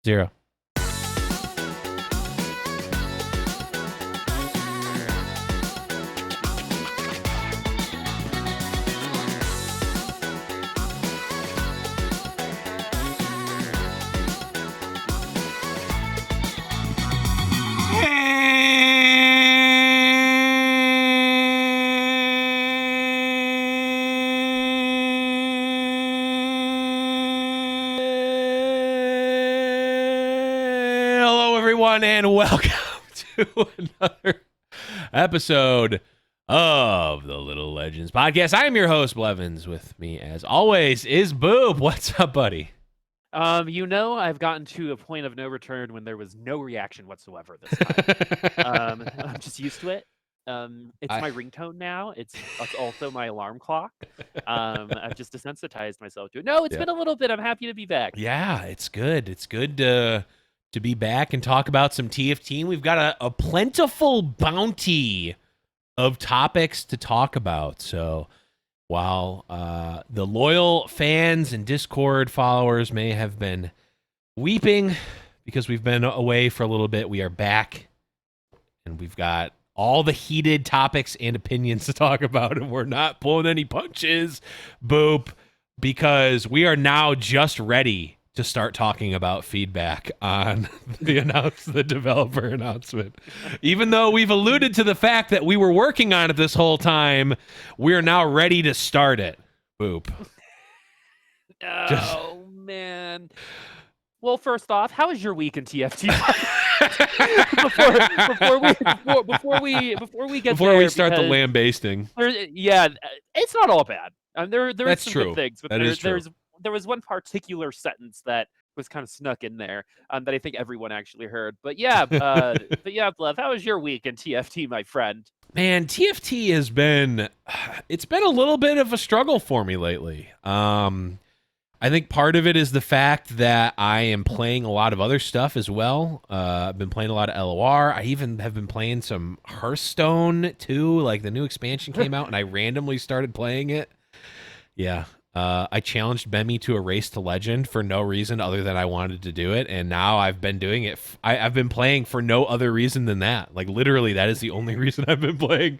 0. Hello, everyone, and welcome to another episode of the Little Legends Podcast. I am your host, Blevins. With me, as always, is Boop. What's up, buddy? I've gotten to a point of no return when there was no reaction whatsoever this time. I'm just used to it. It's my ringtone now. It's also my alarm clock. I've just desensitized myself to it. No, it's been a little bit. I'm happy to be back. Yeah, it's good. It's good to be back and talk about some TFT. We've got a plentiful bounty of topics to talk about. So while the loyal fans and Discord followers may have been weeping because we've been away for a little bit, we are back and we've got all the heated topics and opinions to talk about, and we're not pulling any punches, Boop, because we are now just ready to start talking about feedback on the developer announcement. Even though we've alluded to the fact that we were working on it this whole time, we're now ready to start it. Boop. Oh, man. Well, first off, how was your week in TFT? before we start the lambasting. Yeah, it's not all bad. There are some true. good things, but there was one particular sentence that was kind of snuck in there that I think everyone actually heard. But yeah, Blev, how was your week in TFT, my friend? Man, TFT has been a little bit of a struggle for me lately. I think part of it is the fact that I am playing a lot of other stuff as well. I've been playing a lot of LOR. I even have been playing some Hearthstone too. Like the new expansion came out and I randomly started playing it. Yeah. I challenged Bemi to a race to legend for no reason other than I wanted to do it. And now I've been doing it. I've been playing for no other reason than that. Like literally that is the only reason I've been playing.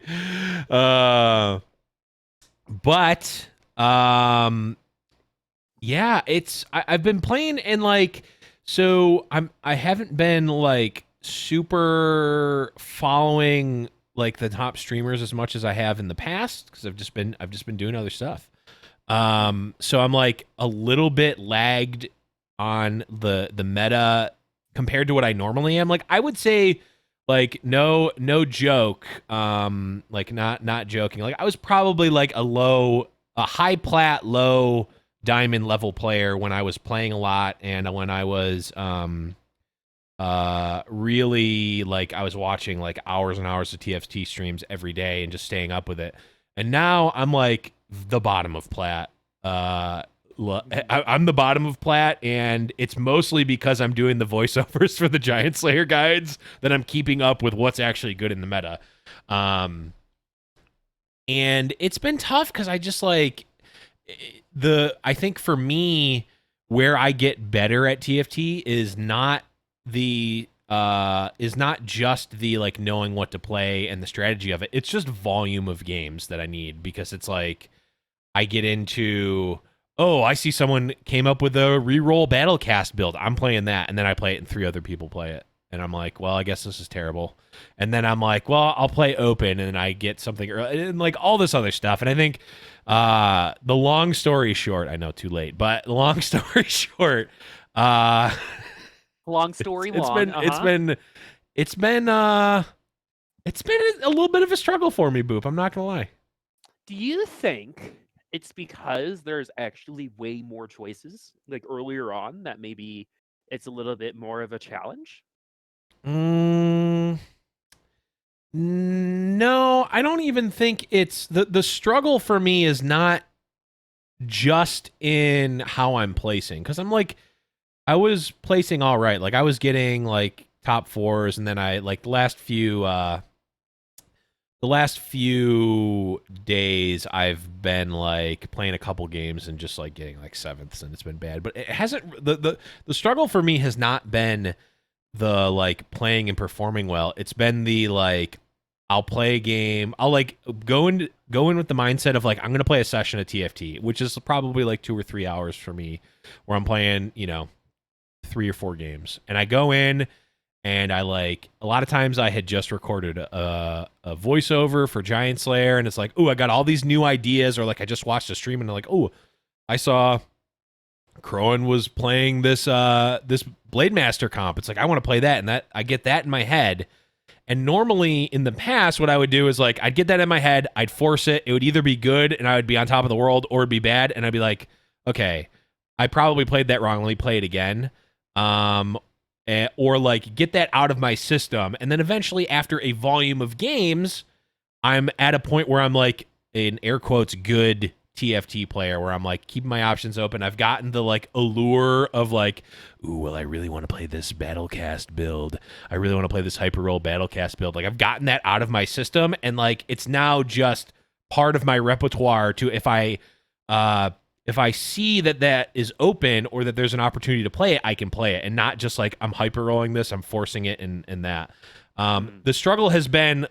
Yeah, I've been playing and like, so I haven't been like super following like the top streamers as much as I have in the past because I've just been doing other stuff. So I'm like a little bit lagged on the meta compared to what I normally am. Like I would say like no joke, like not joking. Like I was probably like a high plat, low diamond level player when I was playing a lot and when I was really like I was watching like hours and hours of TFT streams every day and just staying up with it. And now I'm like the bottom of plat. I'm the bottom of plat, and it's mostly because I'm doing the voiceovers for the Giant Slayer guides that I'm keeping up with what's actually good in the meta. And it's been tough because I just like I think for me where I get better at TFT is not just the like knowing what to play and the strategy of it. It's just volume of games that I need because it's like I get into, oh, I see someone came up with a reroll Battlecast build. I'm playing that, and then I play it and 3 other people play it. And I'm like, well, I guess this is terrible. And then I'm like, well, I'll play open, and then I get something early, and like all this other stuff. And I think the long story short, I know too late, but the long story short, long story it's long. been a little bit of a struggle for me, Boop. I'm not gonna lie. Do you think it's because there's actually way more choices like earlier on that maybe it's a little bit more of a challenge? No, I don't even think it's the struggle for me is not just in how I'm placing, because I'm like, I was placing all right. Like I was getting like top 4s, and then I like the last few the last few days I've been like playing a couple games and just like getting like sevenths, and it's been bad. But it hasn't the struggle for me has not been the like playing and performing well. It's been the like I'll play a game, I'll like go in with the mindset of like I'm gonna play a session of TFT, which is probably like 2 or 3 hours for me, where I'm playing, 3 or 4 games, and I go in. And I like a lot of times I had just recorded a voiceover for Giant Slayer, and it's like, oh, I got all these new ideas, or like I just watched a stream and I'm like, oh, I saw Crowan was playing this this Blade Master comp. It's like I want to play that, and that I get that in my head. And normally in the past, what I would do is like I'd get that in my head, I'd force it. It would either be good and I would be on top of the world, or it'd be bad, and I'd be like, okay, I probably played that wrong. Let me play it again. Or like get that out of my system, and then eventually after a volume of games I'm at a point where I'm like an air quotes good TFT player, where I'm like keeping my options open. I've gotten the like allure of like, ooh, well, I really want to play this Battlecast build, I really want to play this Hyper Roll Battlecast build. Like I've gotten that out of my system, and like it's now just part of my repertoire to if I see that that is open, or that there's an opportunity to play it, I can play it, and not just like I'm hyper rolling this, I'm forcing it and that. The struggle has been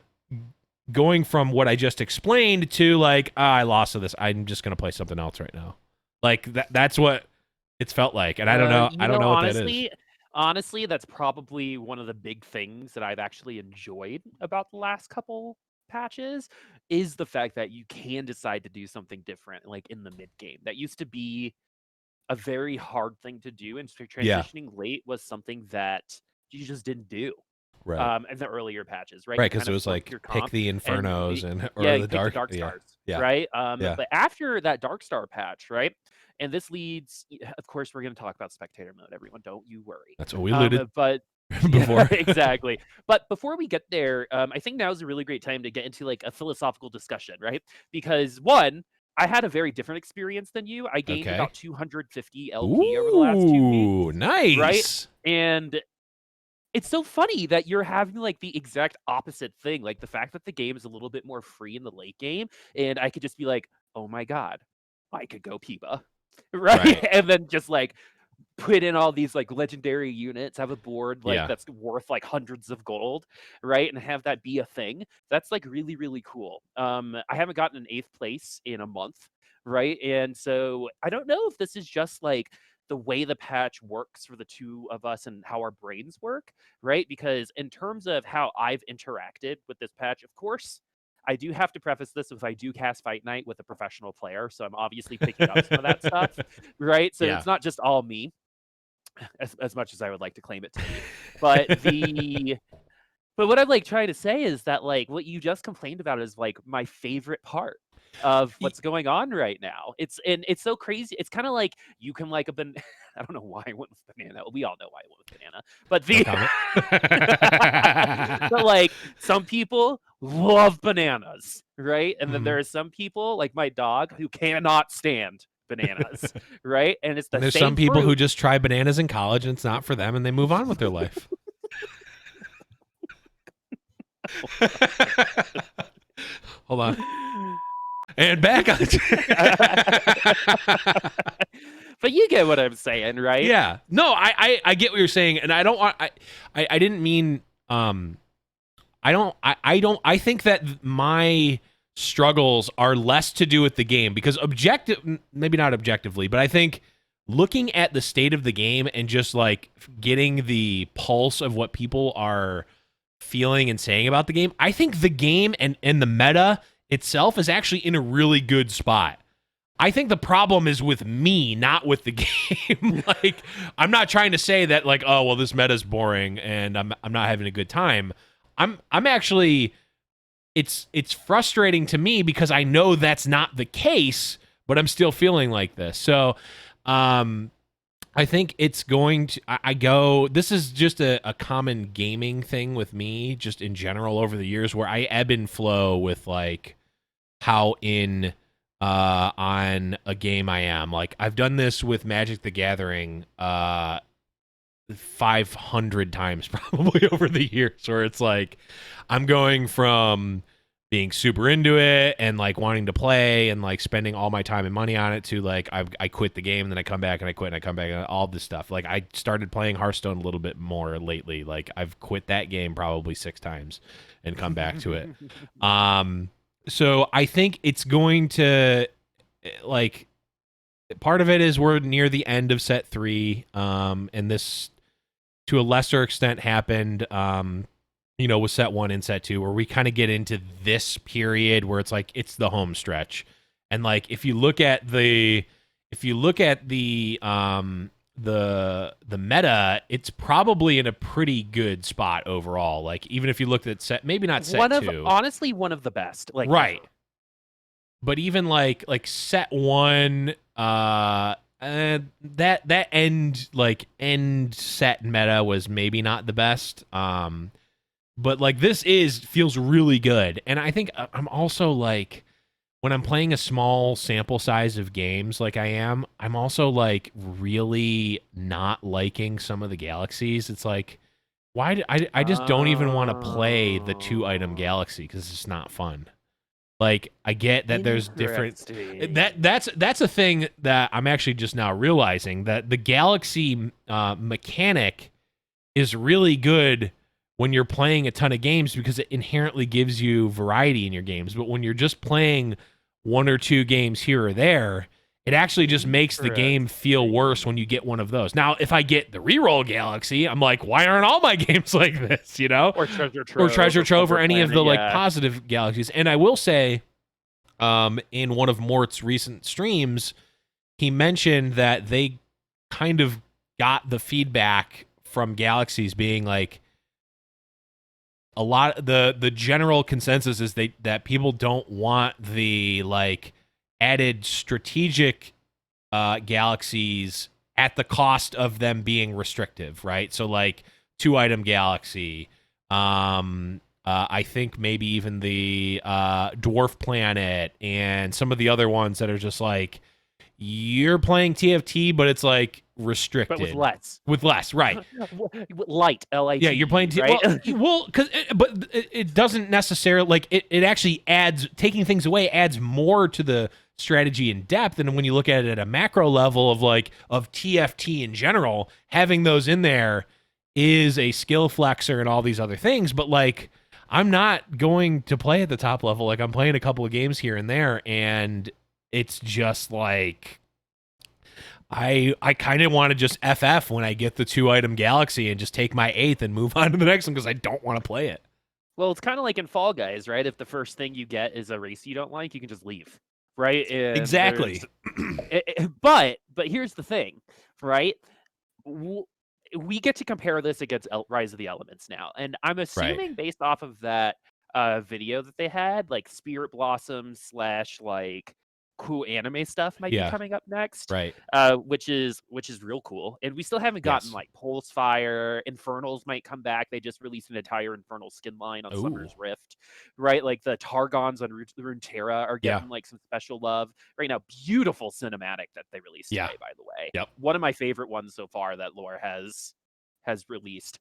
going from what I just explained to like, I lost to this, I'm just going to play something else right now. Like that's what it's felt like. And I don't know. I don't know what that is. Honestly, that's probably one of the big things that I've actually enjoyed about the last couple patches, is the fact that you can decide to do something different like in the mid game. That used to be a very hard thing to do, and transitioning late was something that you just didn't do. Right. In the earlier patches, right? Right, because it was like pick the Infernos or the Dark Stars, yeah. right? Yeah. But after that Dark Star patch, right? And this leads, of course, we're going to talk about spectator mode, everyone. Don't you worry. That's what we alluded but before. Exactly. But before we get there, I think now is a really great time to get into like a philosophical discussion, right? Because one, I had a very different experience than you. I gained about 250 LP over the last 2 weeks. Ooh, nice. Right? And it's so funny that you're having like the exact opposite thing. Like the fact that the game is a little bit more free in the late game, and I could just be like, oh my God, I could go Piba. Right? And then just like put in all these like legendary units, have a board like that's worth like hundreds of gold, right? And have that be a thing. That's like really, really cool. I haven't gotten an 8th place in a month, right? And so I don't know if this is just like the way the patch works for the two of us and how our brains work, right? Because in terms of how I've interacted with this patch, of course, I do have to preface this with I do cast Fight Night with a professional player, so I'm obviously picking up some of that stuff, right? So it's not just all me, as much as I would like to claim it to be. But what I'm like trying to say is that like what you just complained about is like my favorite part of what's going on right now. It's so crazy. It's kind of like you can like I don't know why I went with banana. We all know why I went with banana. But but like some people love bananas, right? And then there are some people like my dog who cannot stand bananas, right? And it's there's some people who just try bananas in college and it's not for them, and they move on with their life. Hold on. And back on. But you get what I'm saying, right? Yeah. No, I get what you're saying, and I don't want I didn't mean I think that my struggles are less to do with the game, because maybe not objectively, but I think looking at the state of the game and just like getting the pulse of what people are feeling and saying about the game, I think the game and the meta itself is actually in a really good spot. I think the problem is with me, not with the game. Like, I'm not trying to say that like, oh, well, this meta's boring and I'm not having a good time. I'm actually, it's frustrating to me because I know that's not the case, but I'm still feeling like this. So, I think it's going to, this is just a common gaming thing with me, just in general over the years, where I ebb and flow with like how in on a game I am. Like I've done this with Magic the Gathering 500 times probably over the years, where it's like I'm going from being super into it and like wanting to play and like spending all my time and money on it to like I quit the game and then I come back and I quit and I come back and all this stuff. Like I started playing Hearthstone a little bit more lately. Like I've quit that game probably 6 times and come back to it. So I think it's going to like part of it is we're near the end of set 3 and this to a lesser extent happened with set 1 and set 2 where we kind of get into this period where it's like it's the home stretch. And like if you look at the meta, it's probably in a pretty good spot overall. Like even if you looked at set, maybe not set 2. Honestly, one of the best. Like right. Ever. But even like set 1, that end set meta was maybe not the best. But like this feels really good. And I think I'm also like when I'm playing a small sample size of games like I'm also like really not liking some of the galaxies. It's like why I just don't even want to play the 2-item galaxy because it's not fun. Like I get that there's different that's a thing that I'm actually just now realizing that the galaxy mechanic is really good when you're playing a ton of games because it inherently gives you variety in your games. But when you're just playing 1 or 2 games here or there, it actually just makes the game feel worse when you get one of those. Now, if I get the reroll galaxy, I'm like, why aren't all my games like this, Or treasure trove or any of the like positive galaxies. And I will say, in one of Mort's recent streams, he mentioned that they kind of got the feedback from galaxies being like a lot the general consensus is that people don't want the like added strategic galaxies at the cost of them being restrictive, right? So like 2-item galaxy, I think maybe even the dwarf planet and some of the other ones that are just like you're playing TFT, but it's like restricted, but with less, right? Light, LIT. Yeah, you're playing right? but it doesn't necessarily like it actually adds taking things away adds more to the strategy in depth. And when you look at it at a macro level of TFT in general, having those in there is a skill flexor and all these other things. But like, I'm not going to play at the top level. Like I'm playing a couple of games here and there, and it's just like I kind of want to just FF when I get the 2-item galaxy and just take my 8th and move on to the next one because I don't want to play it. Well, it's kind of like in Fall Guys, right? If the first thing you get is a race you don't like, you can just leave, right? And exactly. But here's the thing, right? We get to compare this against Rise of the Elements now, and I'm assuming based off of that video that they had, like Spirit Blossom / like cool anime stuff might be coming up next, right? Which is real cool. And we still haven't gotten like Pulse Fire. Infernals might come back. They just released an entire Infernal skin line on Summer's Rift, right? Like the Targons on Runeterra are getting like some special love right now. Beautiful cinematic that they released today, by the way. Yep. One of my favorite ones so far that Lore has released.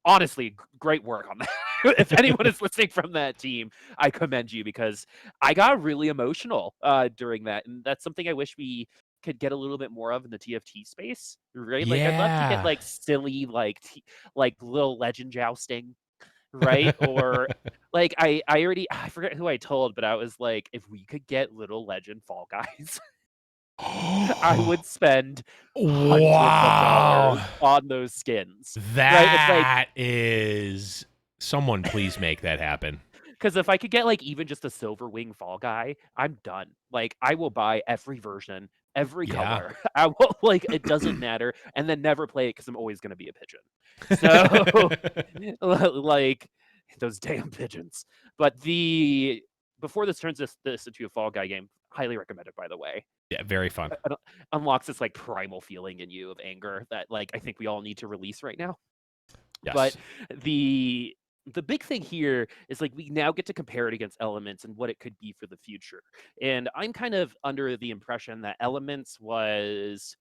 Honestly, great work on that. If anyone is listening from that team, I commend you because I got really emotional during that, and that's something I wish we could get a little bit more of in the TFT space, right? Like I'd love to get like silly like little legend jousting, right? Or like I forget who I told, but I was like, if we could get little legend Fall Guys. I would spend hundreds of dollars on those skins. That is someone please make that happen. Because if I could get like even just a Silver Wing Fall Guy, I'm done. Like I will buy every version, every color. I will it doesn't matter, and then never play it because I'm always going to be a pigeon. So like those damn pigeons. But before this turns this into a Fall Guy game, highly recommended, by the way. Yeah, very fun. It unlocks this like primal feeling in you of anger that like I think we all need to release right now. Yes. But the big thing here is like we now get to compare it against Elements and what it could be for the future. And I'm kind of under the impression that Elements was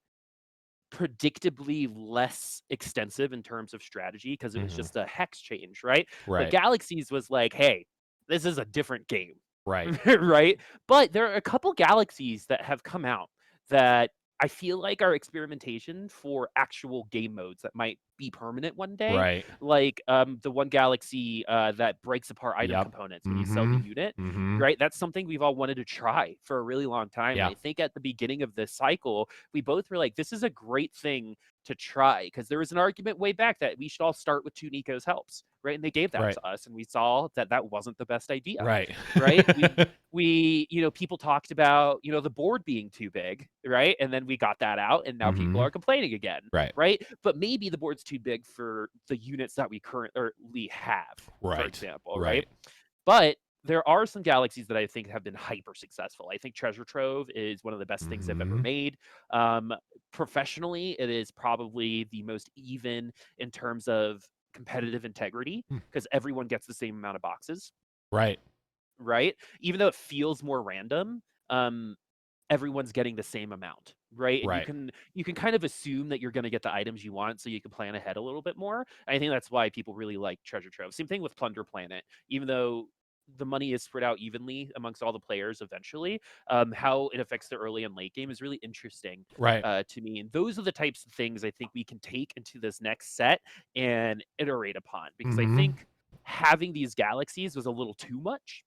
predictably less extensive in terms of strategy because it was Mhm. just a hex change, right? But Right. Galaxies was like, hey, this is a different game, Right. right? But there are a couple Galaxies that have come out that I feel like are experimentation for actual game modes that might be permanent one day. Right. Like the one Galaxy that breaks apart item Yep. components when you sell the Mhm. unit, Mhm. right? That's something we've all wanted to try for a really long time. And Yeah. I think at the beginning of this cycle, we both were like, this is a great thing to try because there was an argument way back that we should all start with 2 Nico's helps, right? And they gave that Right. to us, and we saw that that wasn't the best idea, Right. right? We people talked about the board being too big, right? And then we got that out, and now people Mhm. are complaining again, Right. right? But maybe the board's too big for the units that we currently have, for Right. example, right? Right. But there are some Galaxies that I think have been hyper successful. I think Treasure Trove is one of the best things they've ever Mhm. made. Um, Professionally, it is probably the most even in terms of competitive integrity Hmm. because everyone gets the same amount of boxes, Right. right? Even though it feels more random, um, everyone's getting the same amount, right? And Right. you can kind of assume that you're going to get the items you want, so you can plan ahead a little bit more. I think that's why people really like Treasure Trove. Same thing with Plunder Planet, even though the money is spread out evenly amongst all the players eventually. How it affects the early and late game is really interesting Right. to me, and those are the types of things I think we can take into this next set and iterate upon because I Mhm. think having these galaxies was a little too much,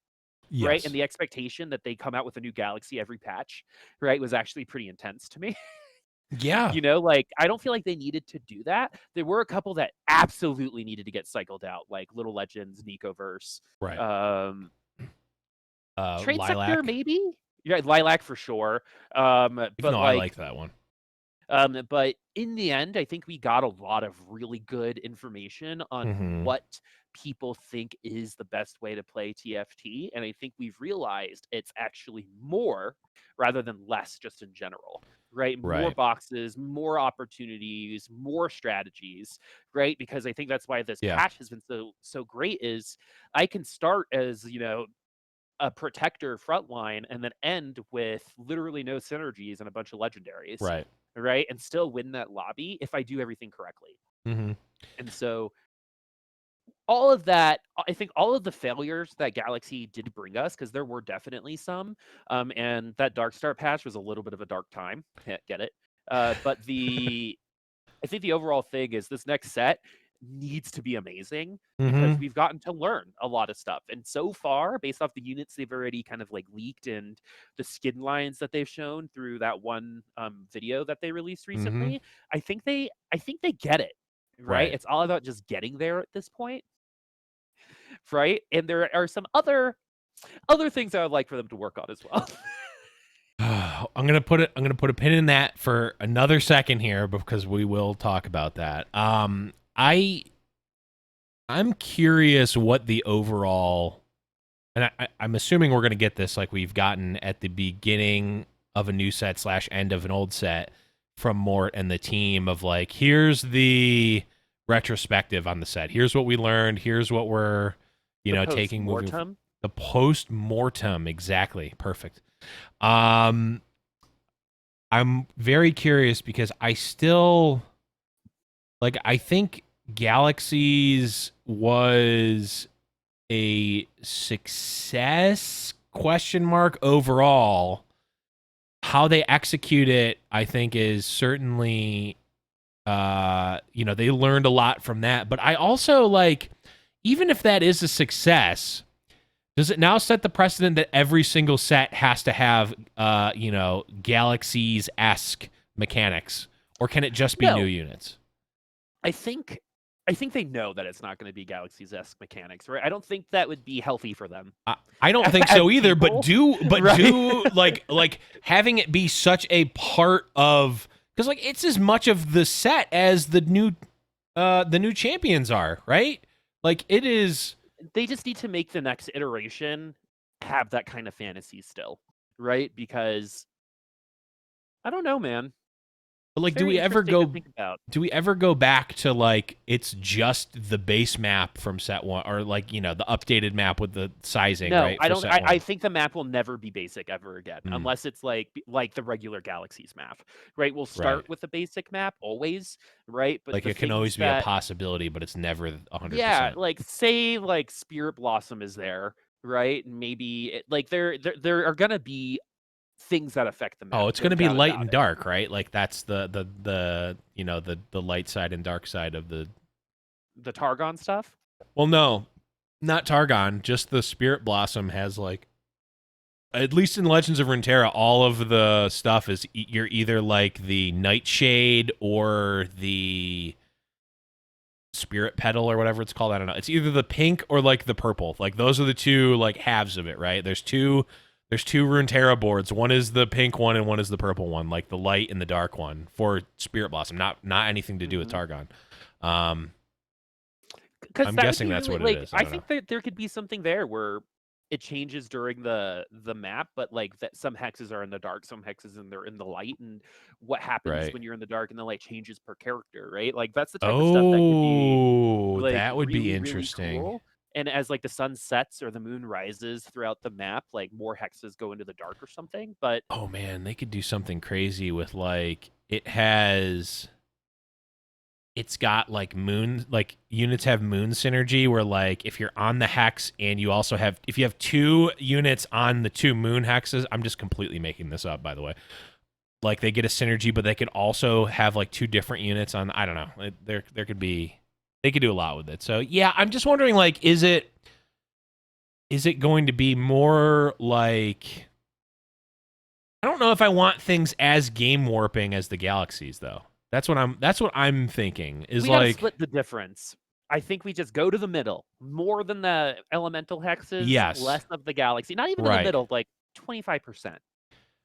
right? And Yes. the expectation that they come out with a new galaxy every patch, right, was actually pretty intense to me. Yeah. Like I don't feel like they needed to do that. There were a couple that absolutely needed to get cycled out, like Little Legends, Nicoverse, Right. um, Trade Sector, Lilac. maybe. Yeah, Lilac for sure. Even But though I like like that one. but in the end, I think we got a lot of really good information on Mhm. what people think is the best way to play TFT. And I think we've realized it's actually more rather than less, just in general, right? More Right. boxes, more opportunities, more strategies, right? Because I think that's why this Yeah. patch has been so great is I can start as, a protector frontline and then end with literally no synergies and a bunch of legendaries, Right. right? And still win that lobby if I do everything correctly. Mhm. And so all of that, I think all of the failures that Galaxy did bring us, because there were definitely some, and that Dark Start patch was a little bit of a dark time. Get it? But I think the overall thing is this next set needs to be amazing because Mhm. we've gotten to learn a lot of stuff. And so far, based off the units they've already kind of like leaked and the skin lines that they've shown through that one video that they released Mhm. recently, I think they get it. Right? Right. It's all about just getting there at this point, right? And there are some other things I would like for them to work on as well. I'm gonna put a pin in that for another second here because we will talk about that. I'm curious what the overall, and I'm assuming we're gonna get this like we've gotten at the beginning of a new set slash end of an old set from Mort and the team of like, here's the retrospective on the set. Here's what we learned. Here's what we're, The post taking moving. mortem. The post mortem, exactly, perfect. Um, I'm very curious because I still like I think Galaxies was a success question mark overall. How they execute it, I think, is certainly they learned a lot from that. But I also like, even if that is a success, does it now set the precedent that every single set has to have, Galaxies esque mechanics, or can it just be new No, units? I think I think they know that it's not going to be Galaxy's esque mechanics, right? I don't think that would be healthy for them I don't think as so either. But people, right? do like having it be such a part of, because like it's as much of the set as the new champions are, right? Like it is. They just need to make the next iteration have that kind of fantasy still, right? Because I don't know, man. But like, It's very interesting to think about. do we ever go back to like it's just the base map from set one, or like the updated map with the sizing, No, right, I for don't. set I one? think the map will never be basic ever again, Mm, unless it's like the regular Galaxies map, right? We'll right. start with the basic map always, right? But Like the it can things always be a that, possibility, but it's never yeah, 100%. like say like Spirit Blossom is there, right? And maybe like there are gonna be things that affect the Oh, map, it's no going to be doubt light about and it. dark, right? Like that's the light side and dark side of the. The Targon stuff. Well, no, not Targon. Just the Spirit Blossom has like, at least in Legends of Runeterra, all of the stuff is you're either like the Nightshade or the Spirit Petal or whatever it's called. I don't know. It's either the pink or like the purple. Like those are the two like halves of it, right? There's two Runeterra boards. One is the pink one and one is the purple one, like the light and the dark one for Spirit Blossom. Not anything to do with Mm-hmm. Targon. Um, Because I'm that would guessing be that's really what it like is. I I don't know. think that there could be something there where it changes during the map, but like that some hexes are in the dark, some hexes and they're in the light, and what happens Right. when you're in the dark and the light changes per character, right? Like that's the type of stuff that could be Oh, like that would be really, really interesting. cool. And as like the sun sets or the moon rises throughout the map, like more hexes go into the dark or something. But Oh man, they could do something crazy with like it's got like moon, like units have moon synergy where like if you're on the hex and you also have, if you have two units on the two moon hexes, I'm just completely making this up by the way, like they get a synergy, but they could also have like two different units on, I don't know, there could be, they could do a lot with it. So yeah, I'm just wondering like is it going to be more like, I don't know if I want things as game warping as the galaxies though. That's what I'm thinking is we got to like, split the difference. I think we just go to the middle, more than the elemental hexes, yes, less of the galaxy. Not even in the right. middle, like 25%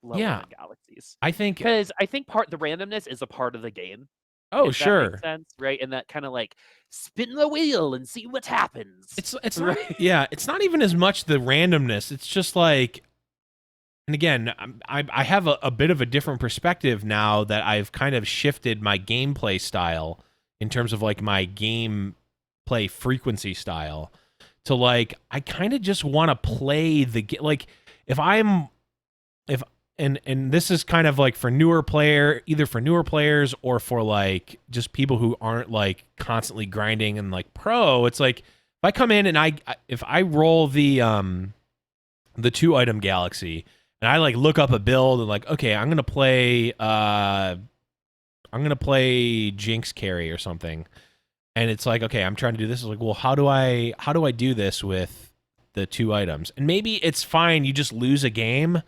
lower Yeah, on galaxies. I think. Because I think part the randomness is a part of the game, Oh, if that makes sure. sense, right? And that kind of like spin the wheel and see what happens, It's not. right? Yeah, it's not even as much the randomness. It's just like, and again, I have a bit of a different perspective now that I've kind of shifted my gameplay style in terms of like my gameplay frequency style to like I kind of just want to play the like if I'm if and this is kind of like for newer player, either for newer players or for like just people who aren't like constantly grinding and like pro. It's like if I come in and if I roll the 2 item galaxy and I like look up a build and like, okay, I'm gonna play Jinx carry or something, and it's like, okay, I'm trying to do this. It's like, well, how do I do this with the 2 items? And maybe it's fine, you just lose a game,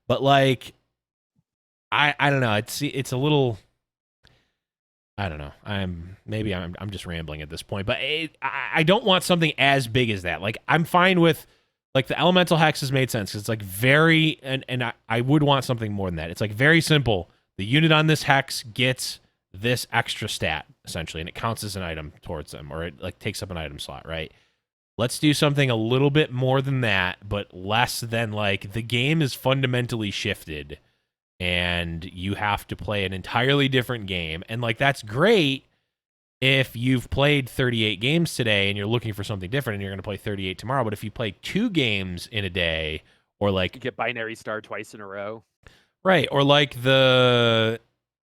but like I don't know. It's a little. I don't know. I'm just rambling at this point, but I don't want something as big as that. Like I'm fine with like the elemental hex has made sense. It's like very and I would want something more than that. It's like very simple. The unit on this hex gets this extra stat essentially, and it counts as an item towards them, or it like takes up an item slot, right? Let's do something a little bit more than that, but less than like the game is fundamentally shifted and you have to play an entirely different game. And like that's great if you've played 38 games today and you're looking for something different and you're going to play 38 tomorrow, but if you play 2 games in a day or like You get binary star twice in a row. right, or like the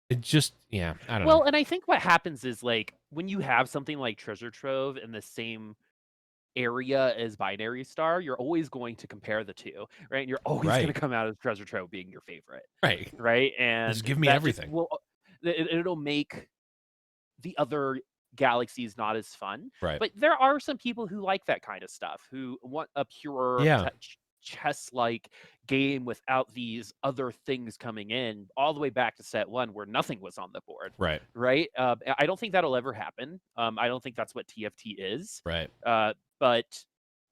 it just yeah, I don't know. Well, and I think what happens is like when you have something like Treasure Trove in the same area as Binary Star, you're always going to compare the two, right? And you're always going Right. to come out of Treasure Trove being your favorite, Right. right? Just And give me that just everything. will it'll make the other galaxies not as fun. Right. But there are some people who like that kind of stuff, who want a pure Yeah. chess-like game without these other things coming in, all the way back to set one where nothing was on the board, Right. right? I don't think that'll ever happen. I don't think that's what TFT is. Right. But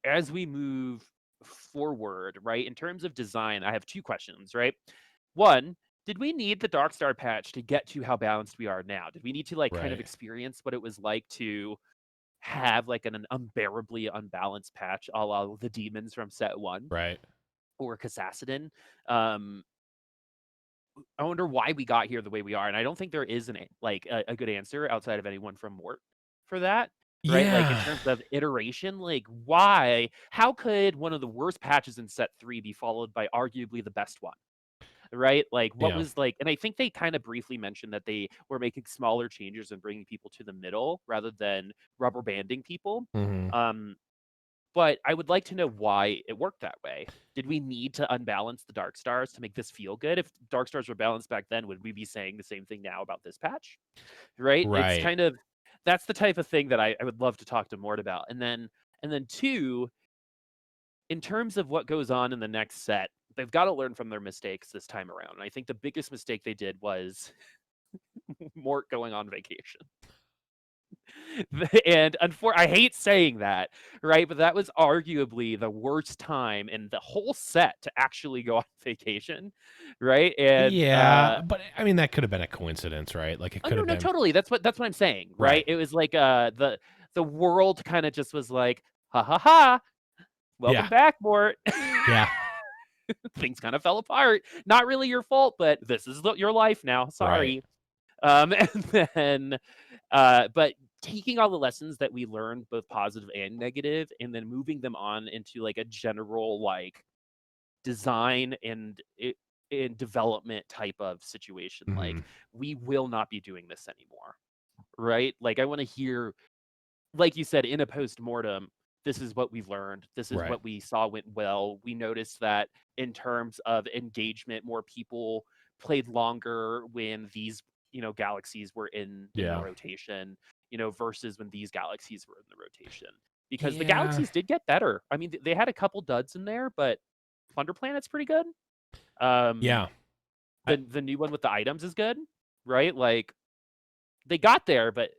as we move forward, right, in terms of design, I have two questions, right? One, did we need the Darkstar patch to get to how balanced we are now? Did we need to like kind of Right. experience what it was like to have like an unbearably unbalanced patch a la the demons from set one Right. or Kassassidin? Um, I wonder why we got here the way we are, and I don't think there is a good answer outside of anyone from Mort for that, right? Like in Yeah. terms of iteration, like why? How could one of the worst patches in set 3 be followed by arguably the best one? Right? Like what Yeah. was like, and I think they kind of briefly mentioned that they were making smaller changes and bringing people to the middle rather than rubber banding people. Mhm. But I would like to know why it worked that way. Did we need to unbalance the Dark Stars to make this feel good? If Dark Stars were balanced back then, would we be saying the same thing now about this patch? Right? It's Right. kind of that's the type of thing that I would love to talk to Mort about. And then two, in terms of what goes on in the next set, they've got to learn from their mistakes this time around. And I think the biggest mistake they did was Mort going on vacation. And I hate saying that, right? But that was arguably the worst time in the whole set to actually go on vacation, right? And Yeah, but I mean that could have been a coincidence, right? Like it oh could no, have no, been totally. That's what I'm saying, right? right. It was like the world kind of just was like, ha ha ha, welcome Yeah. back, Mort. Yeah. Things kind of fell apart. Not really your fault, but this is your life now. Right. Sorry. And then, but taking all the lessons that we learned, both positive and negative, and then moving them on into like a general like design and development type of situation. Like Mhm. we will not be doing this anymore, right? Like I want to hear, like you said, in a post-mortem, this is what we've learned. This is Right. what we saw went well. We noticed that in terms of engagement, more people played longer when these, galaxies were in the Yeah. rotation, versus when these galaxies were in the rotation. Because the Yeah. galaxies did get better. I mean, they had a couple duds in there, but Plunder Planet's pretty good. Um, Yeah. I, the new one with the items is good, right? Like they got there, but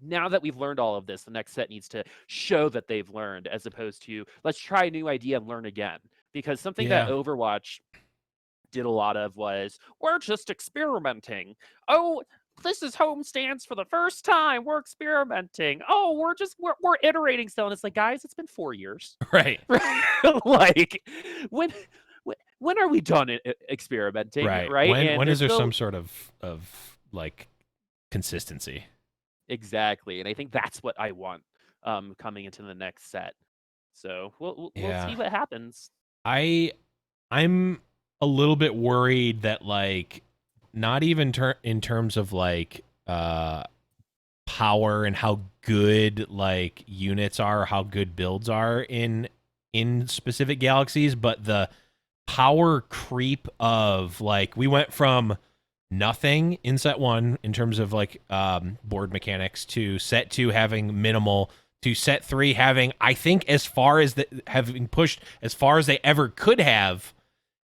now that we've learned all of this, the next set needs to show that they've learned as opposed to let's try a new idea and learn again. Because something that yeah. Overwatch did a lot of was we're just experimenting. Oh, this is home stands for the first time. We're experimenting. Oh, we're iterating still. And it's like, guys, it's been 4 years. Right. Like when when are we done experimenting? Right. Right. And When is there's there some still sort of like consistency? exactly. And I think that's what I want coming into the next set. So we'll Yeah. see what happens. I I'm a little bit worried that like not even in terms of like power and how good like units are, how good builds are in specific galaxies, but the power creep of like we went from nothing in set 1 in terms of like board mechanics to set 2 having minimal to set 3 having I think as far as having pushed as far as they ever could have.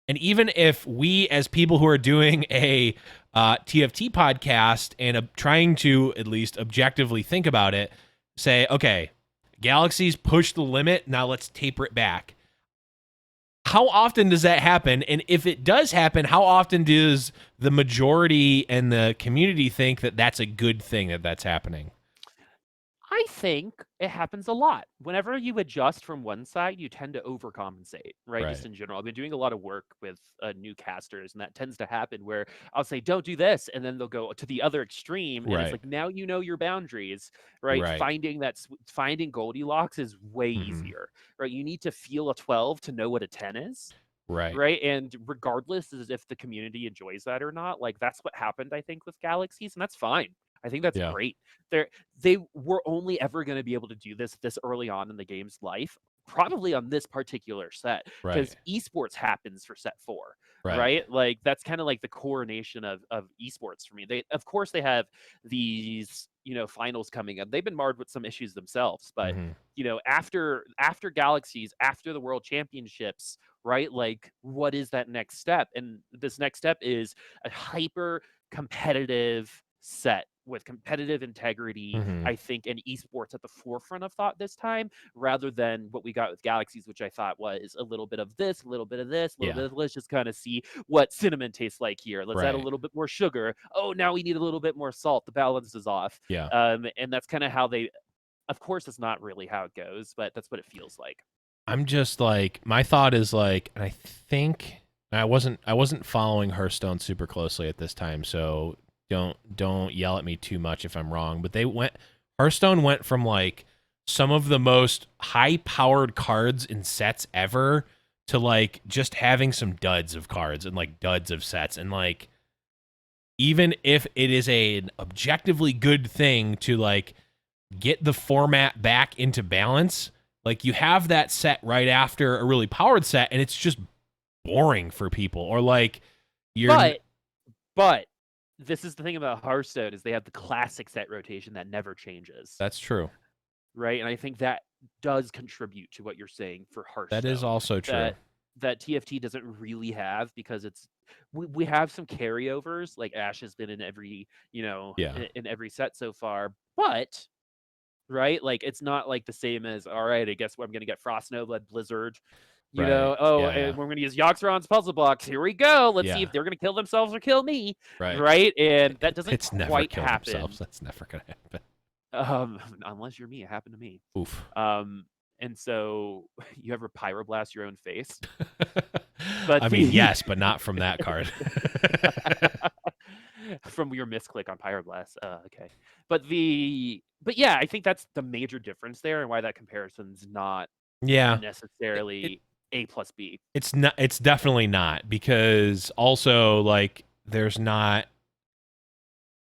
And even if we, as people who are doing a TFT podcast and trying to at least objectively think about it, say, okay, galaxies push the limit, now let's taper it back. How often does that happen? And if it does happen, how often does the majority and the community think that that's a good thing that that's happening? I think it happens a lot. Whenever you adjust from one side, you tend to overcompensate, right? Just Right. in general. I've been doing a lot of work with new casters, and that tends to happen where I'll say, don't do this. And then they'll go to the other extreme. And it's Right. like, now you know your boundaries, right? Right. Finding Goldilocks is way Mm-hmm. easier, right? You need to feel a 12 to know what a 10 is. Right. Right. And regardless as if the community enjoys that or not, like that's what happened, I think, with Galaxies, and that's fine. I think that's Yeah. great. They were only ever going to be able to do this early on in the game's life, probably on this particular set, Right. because esports happens for set 4, Right. right? Like that's kind of like the coronation of esports for me. They of course they have these finals coming up. They've been marred with some issues themselves, but Mm-hmm. after Galaxies, after the World Championships, right? Like what is that next step? And this next step is a hyper competitive set with competitive integrity, Mm-hmm. I think, and esports at the forefront of thought this time, rather than what we got with Galaxies, which I thought was a little bit of this, a little bit of this, a little Yeah. bit of let's just kind of see what cinnamon tastes like here. Let's add a Right. little bit more sugar. Oh, now we need a little bit more salt. The balance is off. Yeah. And that's kind of how they, of course, it's not really how it goes, but that's what it feels like. I'm just like, my thought is like, and I wasn't following Hearthstone super closely at this time, so don't yell at me too much if I'm wrong. But Hearthstone went from like some of the most high-powered cards in sets ever to like just having some duds of cards and like duds of sets, and like even if it is an objectively good thing to like get the format back into balance, like you have that set right after a really powered set and it's just boring for people, or like but this is the thing about Hearthstone is they have the classic set rotation that never changes. That's true. Right? And I think that does contribute to what you're saying for Hearthstone. That is also true. That TFT doesn't really have, because we have some carryovers, like Ash has been in every, in every set so far, but right, like it's not like the same as, all right, I guess I'm gonna get Frost Nova, Blizzard, and we're gonna use Yoxeron's puzzle blocks. Here we go. Let's see if they're gonna kill themselves or kill me. Right? And that doesn't quite happen. Themselves. That's never gonna happen. Unless you're me, it happened to me. Oof. And so you ever pyroblast your own face? But I mean, yes, but not from that card. From your misclick on pyroblast. Okay. But yeah, I think that's the major difference there, and why that comparison's not necessarily A plus B. It's not. It's definitely not, because also like there's not.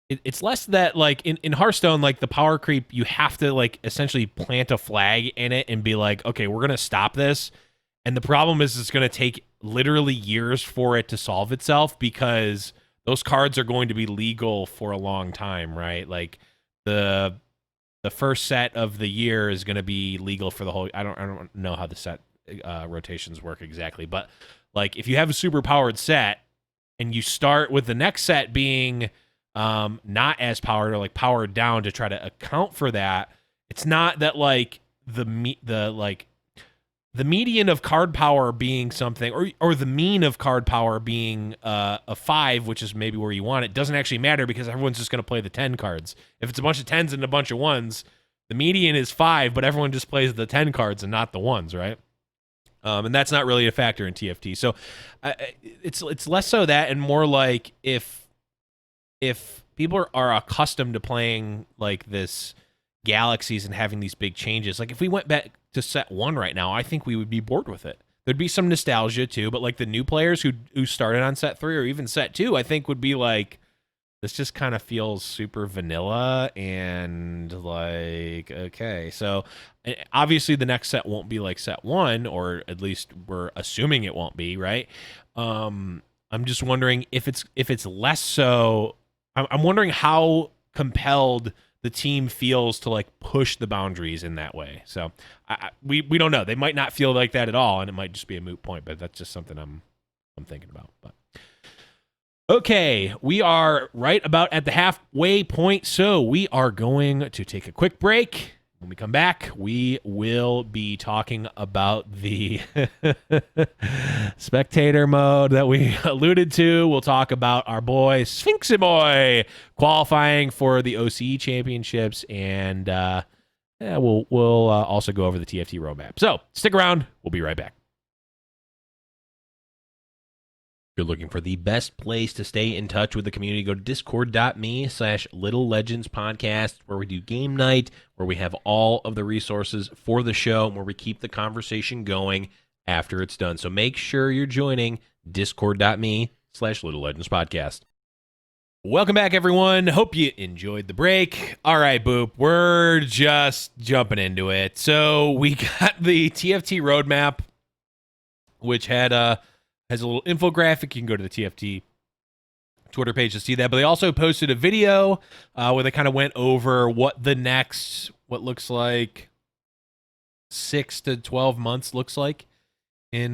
It's less that like in Hearthstone, like the power creep, you have to like essentially plant a flag in it and be like, okay, we're gonna stop this. And the problem is it's gonna take literally years for it to solve itself, because those cards are going to be legal for a long time, right? Like the first set of the year is going to be legal for the whole. I don't know how the set rotations work exactly, but like if you have a super powered set and you start with the next set being not as powered, or like powered down to try to account for that, it's not that like the median of card power being something, or the mean of card power being a 5, which is maybe where you want it, doesn't actually matter, because everyone's just going to play the 10 cards. If it's a bunch of 10s and a bunch of 1s, the median is 5, but everyone just plays the 10 cards and not the 1s, right? And that's not really a factor in TFT. So it's less so that, and more like if people are accustomed to playing like this Galaxies and having these big changes, like if we went back to set 1 right now, I think we would be bored with it. There'd be some nostalgia too, but like the new players who started on set 3 or even set 2, I think would be like, this just kind of feels super vanilla and like, okay. So obviously the next set won't be like set 1, or at least we're assuming it won't be, right? I'm just wondering if it's less so. I'm wondering how compelled the team feels to like push the boundaries in that way. So we don't know. They might not feel like that at all, and it might just be a moot point. But that's just something I'm thinking about. But okay, we are right about at the halfway point, so we are going to take a quick break. When we come back, we will be talking about the spectator mode that we alluded to. We'll talk about our boy Sphinximoy qualifying for the OCE championships, and we'll also go over the TFT roadmap. So stick around. We'll be right back. If you're looking for the best place to stay in touch with the community, go to discord.me/Little Legends Podcast, where we do game night, where we have all of the resources for the show, and where we keep the conversation going after it's done. So make sure you're joining discord.me/Little Legends Podcast. Welcome back, everyone. Hope you enjoyed the break. All right, Boop, we're just jumping into it. So we got the TFT roadmap, which has a little infographic. You can go to the TFT Twitter page to see that. But they also posted a video where they kind of went over what the next, what looks like 6 to 12 months looks like in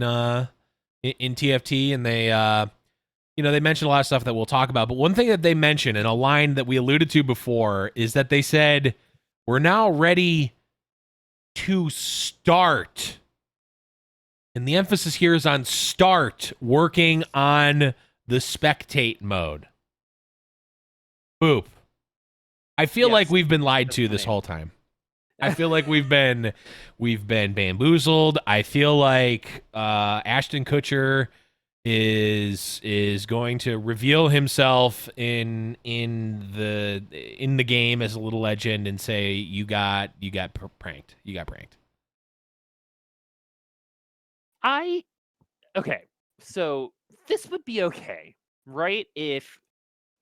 TFT. And they, they mentioned a lot of stuff that we'll talk about. But one thing that they mentioned, and a line that we alluded to before, is that they said, we're now ready to start. And the emphasis here is on start working on the spectate mode. Boop. I feel like we've been lied to this whole time. I feel like we've been bamboozled. I feel like Ashton Kutcher is going to reveal himself in the game as a little legend and say you got pranked. You got pranked. Okay, so this would be okay, right? If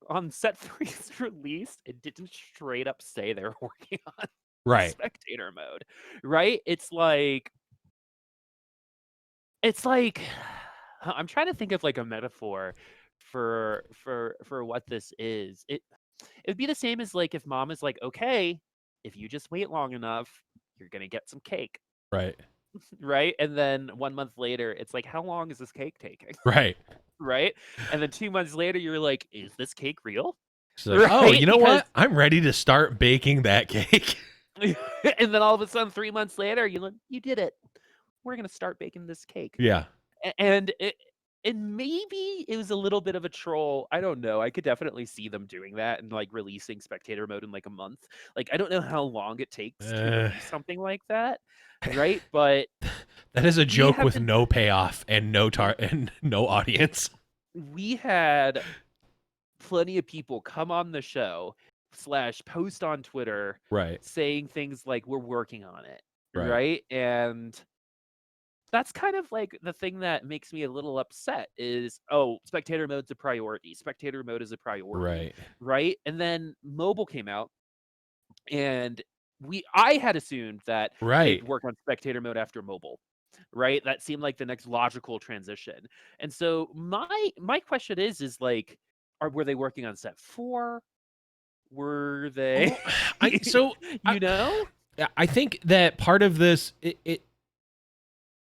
on set 3's release, it didn't straight up say they were working on Right. spectator mode, right? It's like I'm trying to think of like a metaphor for what this is. It'd be the same as like if mom is like, okay, if you just wait long enough, you're gonna get some cake, Right. right? And then 1 month later, it's like, how long is this cake taking? Right. Right? And then 2 months later, you're like, is this cake real? She's like, oh, Right? you know Because what? I'm ready to start baking that cake. and then all of a sudden, 3 months later, you look, you did it. We're gonna start baking this cake. Yeah. And maybe it was a little bit of a troll. I don't know. I could definitely see them doing that and like releasing spectator mode in like a month. Like I don't know how long it takes to release something like that, right? But that is a we joke have with been no payoff and no audience. we had plenty of people come on the show / post on Twitter Right. saying things like we're working on it, Right. right? And that's kind of like the thing that makes me a little upset is, oh, spectator mode's a priority. Spectator mode is a priority, Right. right? And then mobile came out, and I had assumed that they'd Right. work on spectator mode after mobile, right? That seemed like the next logical transition. And so my question is like, were they working on set 4? Were they, Oh, I, know? I think that part of this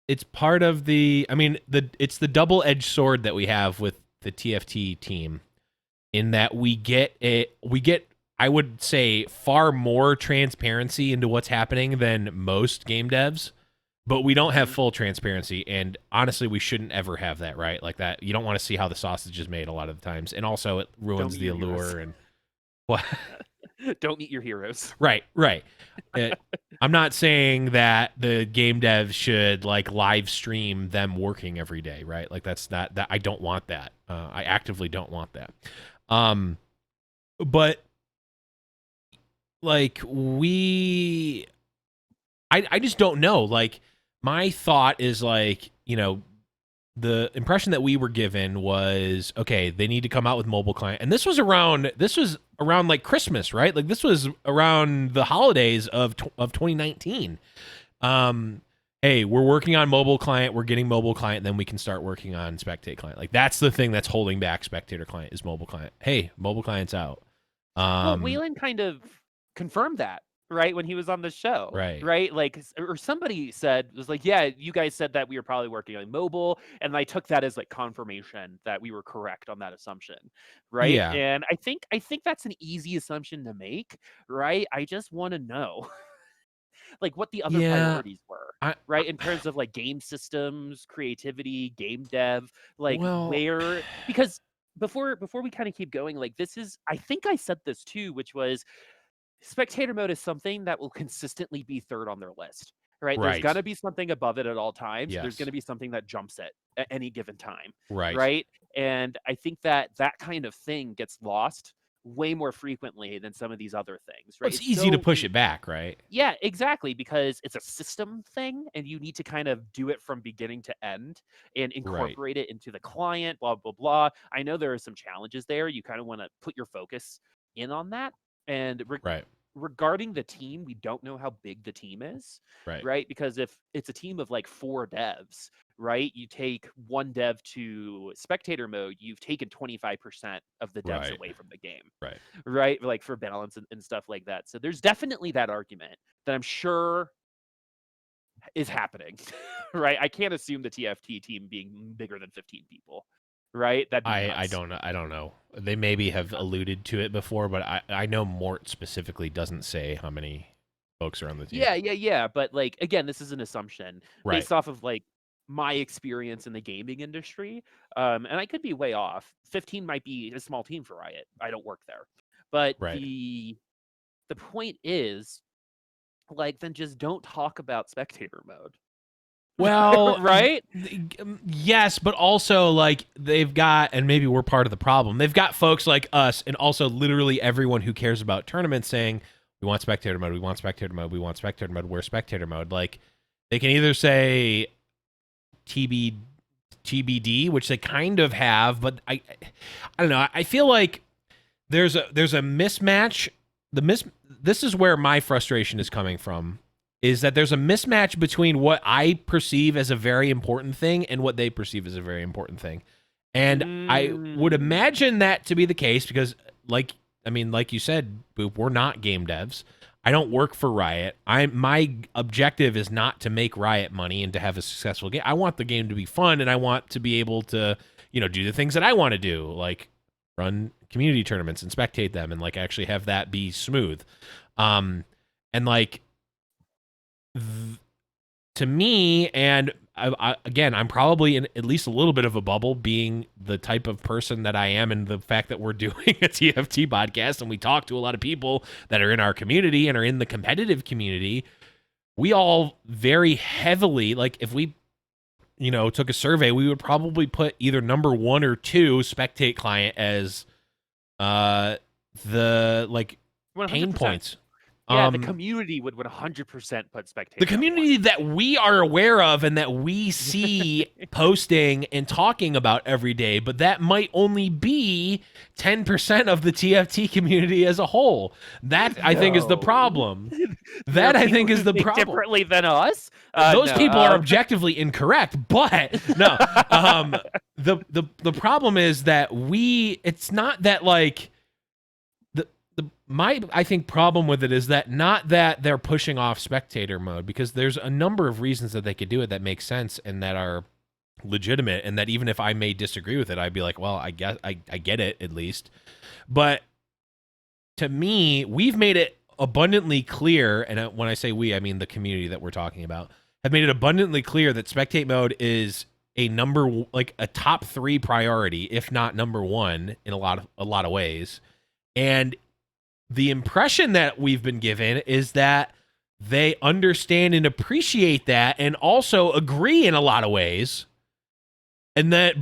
it's part of the I mean it's the double-edged sword that we have with the TFT team in that we get I would say far more transparency into what's happening than most game devs, but we don't have Mhm. full transparency, and honestly we shouldn't ever have that, right? Like that you don't want to see how the sausage is made a lot of the times, and also it Don't ruins meet the your heroes. allure and what. Don't meet your heroes. Right. I'm not saying that the game devs should like live stream them working every day, right? Like that's not that I don't want that. I actively don't want that. But like I just don't know. Like my thought is like, the impression that we were given was, okay, they need to come out with mobile client. And this was around like Christmas, right? Like this was around the holidays of 2019. Hey, we're working on mobile client, we're getting mobile client, then we can start working on spectate client. Like that's the thing that's holding back spectator client is mobile client. Hey, mobile client's out. Well, Waylon kind of confirmed that, right, when he was on the show, Right. right? Like, or somebody was like, yeah, you guys said that we were probably working on mobile, and I took that as like confirmation that we were correct on that assumption, right? Yeah. And I think that's an easy assumption to make, right? I just want to know like what the other Yeah. priorities were, I right? In terms of like game systems, creativity, game dev, like well, where because before we kind of keep going, like this is I think I said this too, which was spectator mode is something that will consistently be third on their list, right? There's right. gonna be something above it at all times. There's Yes. gonna be something that jumps it at any given time, Right. right? And I think that that kind of thing gets lost way more frequently than some of these other things, Well, right? it's It's easy to so push it back, right? yeah, exactly, because it's a system thing and you need to kind of do it from beginning to end and Right. incorporate it into the client, blah, blah, blah. I know there are some challenges there. You kind of want to put your focus in on that. And Right. regarding the team, we don't know how big the team is, Right. right? Because if it's a team of like 4 devs, right, you take one dev to spectator mode, you've taken 25% of the devs Right. away from the game, Right. right? Like for balance and stuff like that. So there's definitely that argument that I'm sure is happening, right? I can't assume the TFT team being bigger than 15 people, right? That'd be I nuts. don't know. I don't know. They maybe have alluded to it before, but I know Mort specifically doesn't say how many folks are on the team. Yeah. But like again, this is an assumption Right. based off of like my experience in the gaming industry. And I could be way off. 15 might be a small team for Riot. I don't work there. But Right. the point is, like, then just don't talk about spectator mode. Well, right? yes, but also like they've got, and maybe we're part of the problem. They've got folks like us, and also literally everyone who cares about tournaments saying, "We want spectator mode. We want spectator mode. We want spectator mode. We're spectator mode." Like they can either say TBD, which they kind of have, but I don't know. I feel like there's a mismatch. This is where my frustration is coming from, is that there's a mismatch between what I perceive as a very important thing and what they perceive as a very important thing. And I would imagine that to be the case because like you said, Boop, we're not game devs. I don't work for Riot. My objective is not to make Riot money and to have a successful game. I want the game to be fun, and I want to be able to, do the things that I want to do, like run community tournaments and spectate them, and like actually have that be smooth. And like to me, and again, I'm probably in at least a little bit of a bubble, being the type of person that I am, and the fact that we're doing a TFT podcast and we talk to a lot of people that are in our community and are in the competitive community. We all very heavily, like if we, took a survey, we would probably put either number 1 or 2 spectate client as the like 100%. pain points. Yeah, the community would 100% put spectator. The community that we are aware of and that we see posting and talking about every day, but that might only be 10% of the TFT community as a whole. That I think is the problem. That I think is the problem. Differently than us. Those people are objectively incorrect, but no. The problem is that it's not that like. My I think problem with it is that not that they're pushing off spectator mode, because there's a number of reasons that they could do it that make sense and that are legitimate, and that even if I may disagree with it, I'd be like, well, I guess I get it at least. But to me, we've made it abundantly clear, and when I say we, I mean the community that we're talking about, have made it abundantly clear that spectate mode is a top 3 priority, if not number 1 in a lot of ways. And the impression that we've been given is that they understand and appreciate that and also agree in a lot of ways. And that,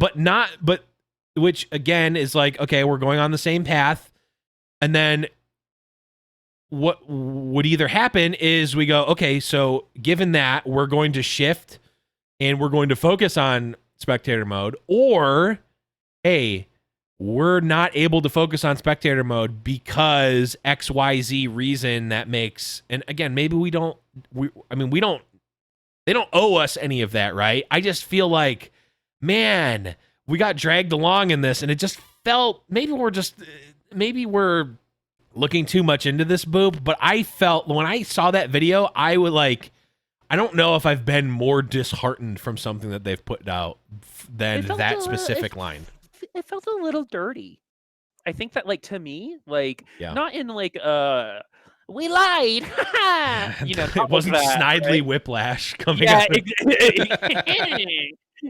which again is like, okay, we're going on the same path. And then what would either happen is we go, okay, so given that, we're going to shift and we're going to focus on spectator mode, or, hey, we're not able to focus on spectator mode because XYZ reason that makes, and again, maybe they don't owe us any of that, right? I just feel like, man, we got dragged along in this, and it just felt, maybe we're looking too much into this, Boop, but I felt when I saw that video, I don't know if I've been more disheartened from something that they've put out than that specific line. It felt a little dirty. I think that, like, to me, like, not in like we lied. It wasn't Snidely right? Whiplash coming up.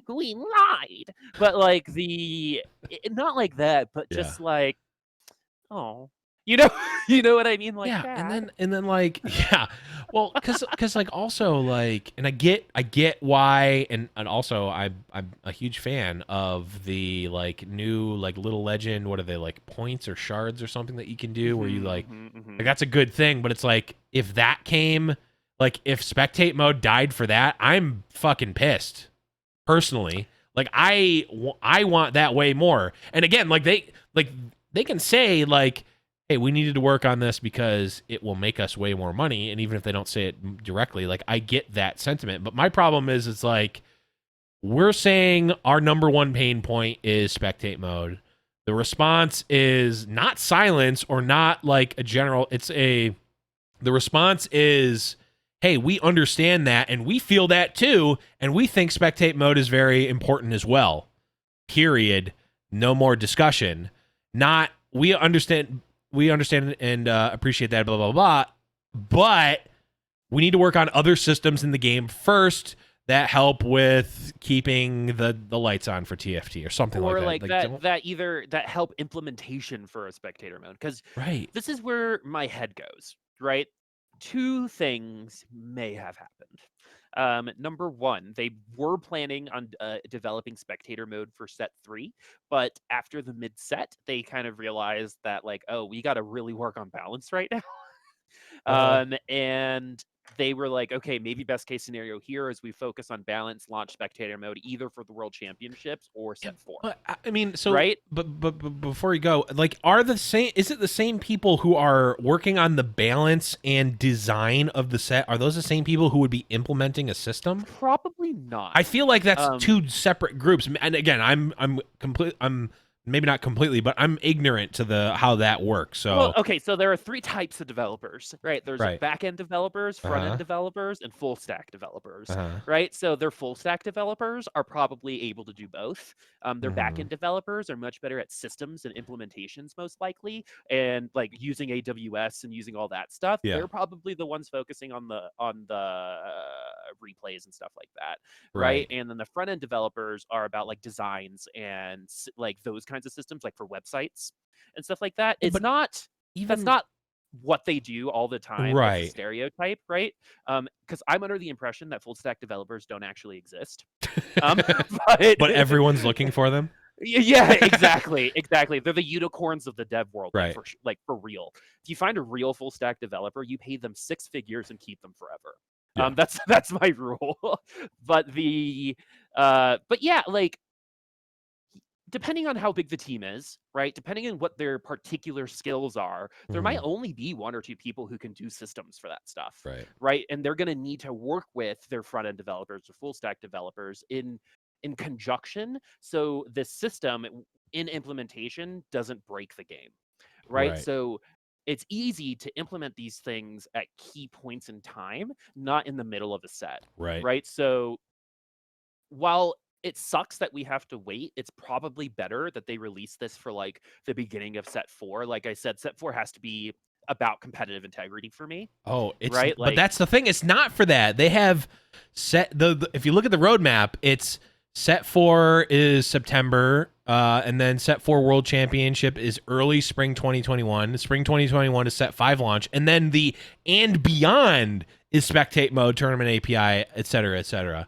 We lied. But like not like that, but just like, oh. You know what I mean? Like that. and then like, yeah, well, because like also like, and I get why, and also I'm a huge fan of the like new like Little Legend. What are they, like points or shards or something that you can do where you like that's a good thing. But it's like if that came, like if spectate mode died for that, I'm fucking pissed personally. Like I want that way more. And again, like they can say like, hey, we needed to work on this because it will make us way more money. And even if they don't say it directly, like I get that sentiment. But my problem is it's like we're saying our number 1 pain point is spectate mode. The response is not silence or not like a general. The response is, hey, we understand that and we feel that too. And we think spectate mode is very important as well. Period. No more discussion. Not, we understand and appreciate that, blah, blah, blah. But we need to work on other systems in the game first that help with keeping the lights on for TFT or something like that. Or that help implementation for a spectator mode. Because this is where my head goes, right? 2 things may have happened. Number one, they were planning on developing spectator mode for set 3, but after the mid set, they kind of realized that, like, oh, we got to really work on balance right now. And they were like, okay, maybe best case scenario here is we focus on balance, launch spectator mode either for the World Championships or set 4. But I mean, so right? but before you go, like, is it the same people who are working on the balance and design of the set? Are those the same people who would be implementing a system? Probably not. I feel like that's two separate groups. And again, I'm maybe not completely, but I'm ignorant to how that works. So Well, okay, so there are 3 types of developers, right? There's Right. back-end developers, front-end developers, and full stack developers, Uh-huh. right? So their full stack developers are probably able to do both. Their back-end developers are much better at systems and implementations, most likely, and like using AWS and using all that stuff. Yeah. They're probably the ones focusing on the replays and stuff like that, Right. right? And then the front-end developers are about like designs and like those kinds of systems, like for websites and stuff like that. It's But not that's not what they do all the time. It's Right. a stereotype, right? Because I'm under the impression that full stack developers don't actually exist. But everyone's looking for them. Yeah, exactly. They're the unicorns of the dev world, Right. like for real. If you find a real full stack developer, you pay them 6 figures and keep them forever. Yeah. That's my rule. But yeah, like, depending on how big the team is, right? Depending on what their particular skills are, there might only be 1 or 2 people who can do systems for that stuff, Right. right? And they're going to need to work with their front end developers or full stack developers in conjunction, so this system in implementation doesn't break the game, right? Right. So it's easy to implement these things at key points in time, not in the middle of a set, Right. right? So while it sucks that we have to wait, it's probably better that they release this for like the beginning of set 4. Like I said, set 4 has to be about competitive integrity for me. Oh, it's right. But that's the thing. It's not for that. They have set if you look at the roadmap, it's set 4 is September, and then set 4 World Championship is early spring 2021. Spring 2021 is set 5 launch, and then the and beyond is spectate mode, tournament API, etc., etc.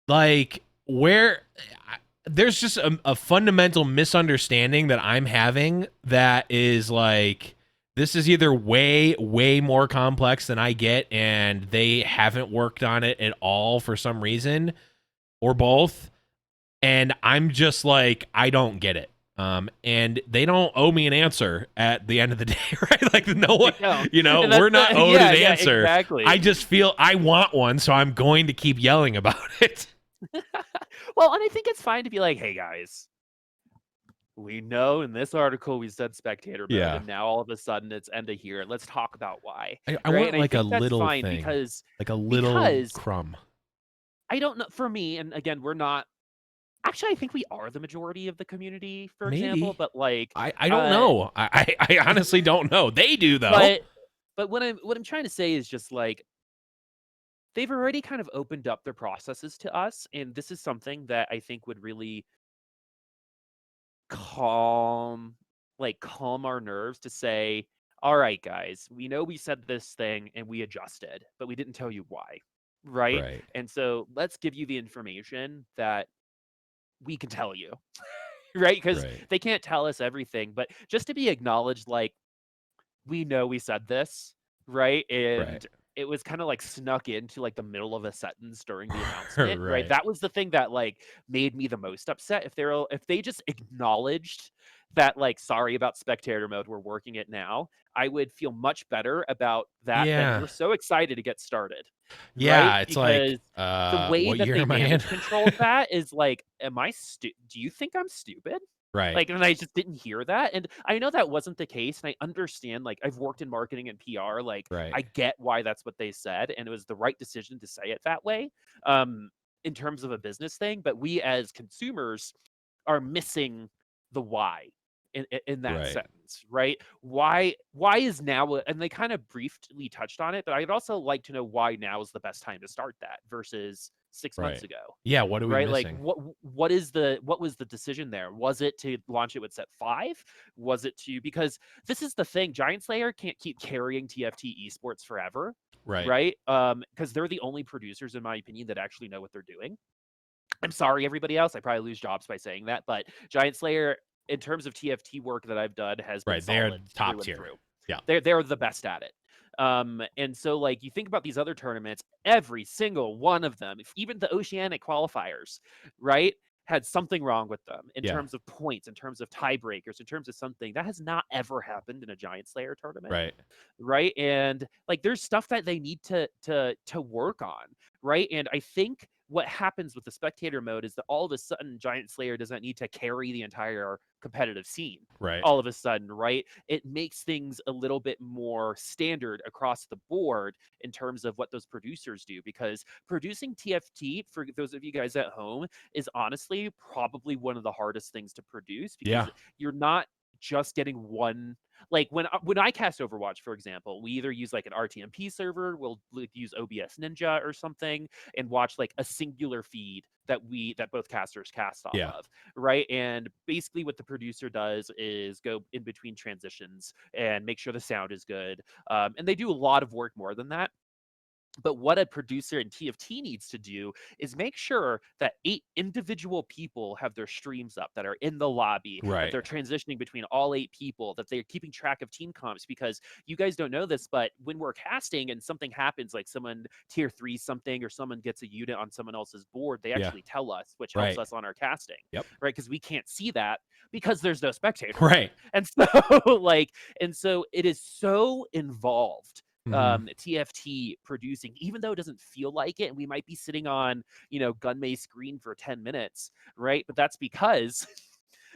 Like, there's just a fundamental misunderstanding that I'm having that is like, this is either way more complex than I get, and they haven't worked on it at all for some reason, or both. And I'm just like, I don't get it. And they don't owe me an answer at the end of the day, right? Like, no one, we're not owed an answer. Exactly. I just feel I want one, so I'm going to keep yelling about it. Well, and I think it's fine to be like, hey guys, we know in this article we said spectator mode, and now all of a sudden it's end of here. Let's talk about why. I want like a little thing, because like a little crumb. I don't know. For me, and again, we're not. Actually, I think we are the majority of the community, for example. But like, I don't know. I honestly don't know. They do though. But what I'm trying to say is just like, they've already kind of opened up their processes to us, and this is something that I think would really calm our nerves to say, all right, guys, we know we said this thing and we adjusted, but we didn't tell you why, right? And so let's give you the information that we can tell you, right? Because they can't tell us everything, but just to be acknowledged, like, we know we said this, right? And it was kind of like snuck into like the middle of a sentence during the announcement, right? That was the thing that like made me the most upset. If they just acknowledged that, like, sorry about spectator mode, we're working it now, I would feel much better about that. And we're so excited to get started. Yeah, it's because like the way that they manage control of that is like, do you think I'm stupid? Right. Like, and I just didn't hear that. And I know that wasn't the case. And I understand, like, I've worked in marketing and PR. Like, I get why that's what they said. And it was the right decision to say it that way, in terms of a business thing. But we as consumers are missing the why in that sentence, right? Why is now, and they kind of briefly touched on it, but I'd also like to know why now is the best time to start that versus 6 Right. months ago? Yeah, what are we Right? Like missing? what was the decision there? Was it to launch it with set 5? Was it to because this is the thing, Giant Slayer can't keep carrying TFT esports forever, Right. right? Because they're the only producers, in my opinion, that actually know what they're doing. I'm sorry, everybody else. I probably lose jobs by saying that, but Giant Slayer, in terms of TFT work that I've done, has been Right. They're solid top through and tier. through. Yeah. They're the best at it. And so like you think about these other tournaments, every single one of them, even the Oceanic qualifiers, right, had something wrong with them in Yeah. terms of points, in terms of tiebreakers, in terms of something that has not ever happened in a Giant Slayer tournament, Right. right? And like there's stuff that they need to work on, right? And I think what happens with the spectator mode is that all of a sudden Giant Slayer doesn't need to carry the entire competitive scene. Right. All of a sudden, right? It makes things a little bit more standard across the board in terms of what those producers do, because producing TFT, for those of you guys at home, is honestly probably one of the hardest things to produce, because Yeah. you're not just getting one. Like when I cast Overwatch, for example, we either use like an RTMP server, we'll use OBS Ninja or something, and watch like a singular feed that both casters cast off Yeah. of, right? And basically what the producer does is go in between transitions and make sure the sound is good, and they do a lot of work more than that. But what a producer in TFT needs to do is make sure that 8 individual people have their streams up, that are in the lobby, that Right. they're transitioning between all 8 people, that they're keeping track of team comps. Because you guys don't know this, but when we're casting and something happens, like someone tier 3 something, or someone gets a unit on someone else's board, they Yeah. actually tell us, which helps Right. us on our casting, Yep. right? Because we can't see that because there's no spectator Right. mode. And so and so it is so involved, Mhm. TFT producing, even though it doesn't feel like it, and we might be sitting on, Gunmay's screen for 10 minutes, right? But that's because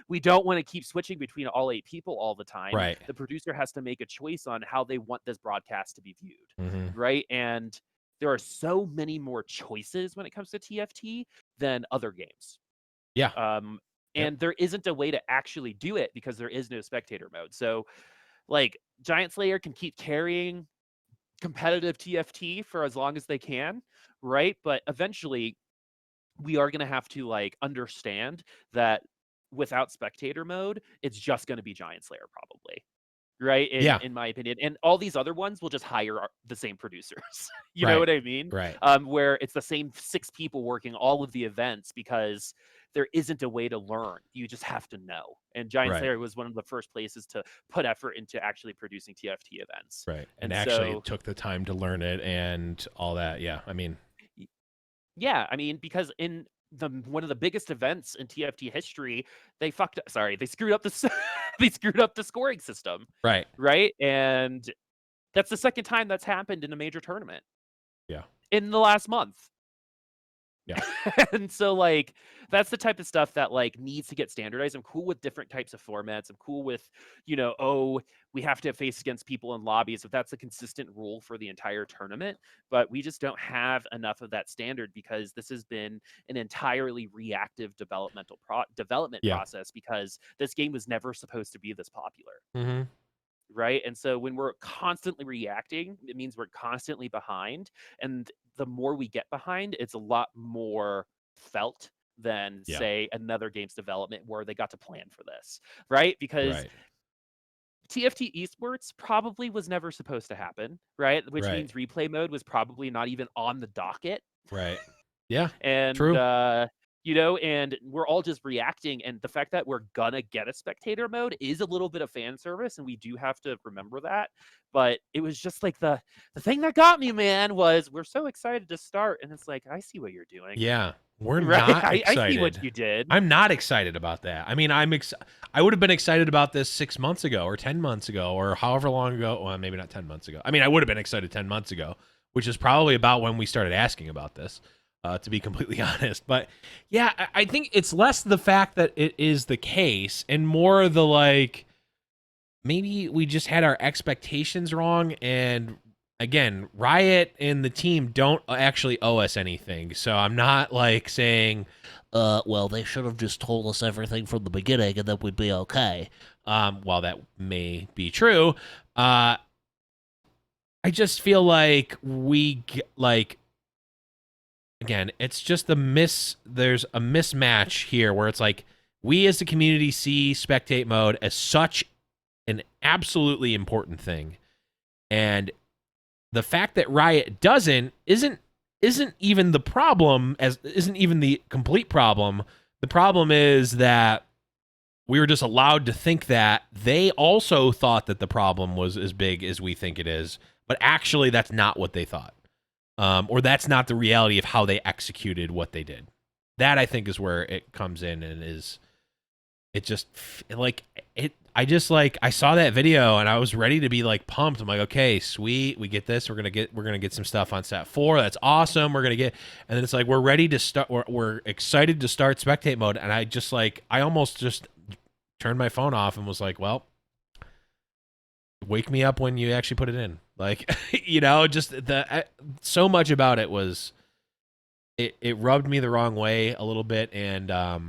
we don't want to keep switching between all 8 people all the time. Right. The producer has to make a choice on how they want this broadcast to be viewed, Mhm. right? And there are so many more choices when it comes to TFT than other games. Yeah. Um, Yep. and there isn't a way to actually do it because there is no spectator mode. So, like, Giant Slayer can keep carrying competitive TFT for as long as they can, right? But eventually we are going to have to like understand that without spectator mode, it's just going to be Giant Slayer probably. Right, Yeah. in my opinion, and all these other ones will just hire the same producers. You know Right. what I mean? Right. Where it's the same 6 people working all of the events, because there isn't a way to learn. You just have to know. And Giant Right. Slayer was one of the first places to put effort into actually producing TFT events. Right. And And actually so, took the time to learn it and all that. Yeah. I mean, yeah, I mean, because in one of the biggest events in TFT history, they screwed up the they screwed up the scoring system, right. right? And that's the second time that's happened in a major tournament Yeah. in the last month. Yeah. And so like that's the type of stuff that like needs to get standardized. I'm cool with different types of formats. I'm cool with, oh, we have to face against people in lobbies if that's a consistent rule for the entire tournament. But we just don't have enough of that standard, because this has been an entirely reactive development Yeah. process, because this game was never supposed to be this popular. Mhm. Right? And so when we're constantly reacting, it means we're constantly behind. And the more we get behind, it's a lot more felt than, Yeah. say, another game's development where they got to plan for this, right? Because Right. TFT esports probably was never supposed to happen, right? Which Right. means replay mode was probably not even on the docket. Right. Yeah. And True. and we're all just reacting, and the fact that we're gonna get a spectator mode is a little bit of fan service, and we do have to remember that. But it was just like the thing that got me, man, was we're so excited to start, and it's like, I see what you're doing. Yeah. We're Right? not I see what excited. you did. I'm not excited about that. I mean, I would have been excited about this 6 months ago or 10 months ago or however long ago. Well, maybe not 10 months ago. I mean, I would have been excited 10 months ago, which is probably about when we started asking about this, to be completely honest. But yeah, I think it's less the fact that it is the case and more the like, maybe we just had our expectations wrong. And again, Riot and the team don't actually owe us anything. So I'm not like saying, well, they should have just told us everything from the beginning and then we'd be okay. While that may be true, I just feel like again, it's just there's a mismatch here where it's like we as the community see spectate mode as such an absolutely important thing. And the fact that Riot doesn't isn't even the problem, as isn't even the complete problem. The problem is that we were just allowed to think that they also thought that the problem was as big as we think it is, but actually that's not what they thought. Or that's not the reality of how they executed what they did. That I think is where it comes in, and it just like it. I saw that video and I was ready to be like pumped. I'm like, okay, sweet, we get this. We're gonna get some stuff on set 4. That's awesome. We're gonna get, and then it's like we're ready to start. We're excited to start spectate mode, and I almost just turned my phone off and was like, well, wake me up when you actually put it in. Like, just so much about it was it rubbed me the wrong way a little bit, and I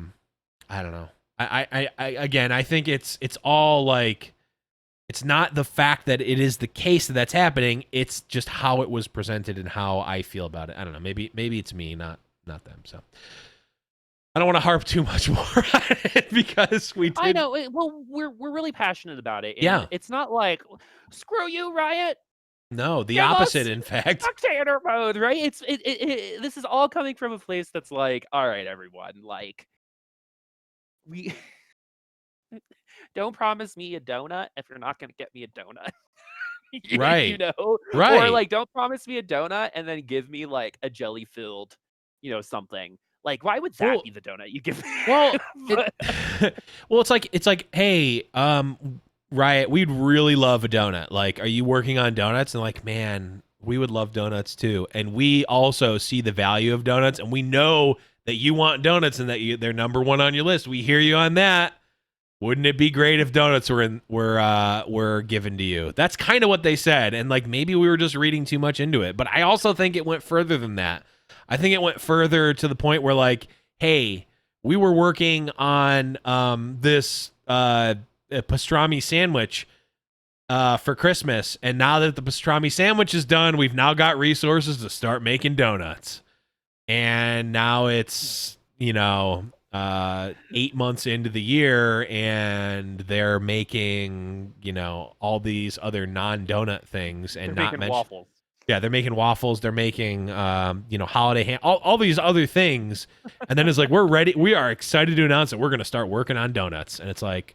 don't know. I think it's all like, it's not the fact that it is the case that's happening. It's just how it was presented and how I feel about it. I don't know. Maybe it's me, not them. So I don't want to harp too much more on it because we did. I know. Well, we're really passionate about it. Yeah. It's not like, screw you, Riot. No, the opposite, in fact. Spectator mode, right? This is all coming from a place that's like, all right, everyone, like, we don't promise me a donut if you're not going to get me a donut. Right. Right. Or like, don't promise me a donut and then give me like a jelly filled, something. Like, why would that be the donut you give me? Well, well, it's like, hey, Riot, we'd really love a donut. Like, are you working on donuts? And like, man, we would love donuts too. And we also see the value of donuts, and we know that you want donuts and that they're number 1 on your list. We hear you on that. Wouldn't it be great if donuts were given to you? That's kind of what they said, and like maybe we were just reading too much into it. But I also think it went further than that. I think it went further to the point where like, hey, we were working on this pastrami sandwich for Christmas, and now that the pastrami sandwich is done, we've now got resources to start making donuts. And now it's 8 months into the year, and they're making all these other non-donut things, and they're making waffles. Yeah, they're making waffles. They're making holiday all these other things, and then it's like we're ready. We are excited to announce that we're going to start working on donuts, and it's like,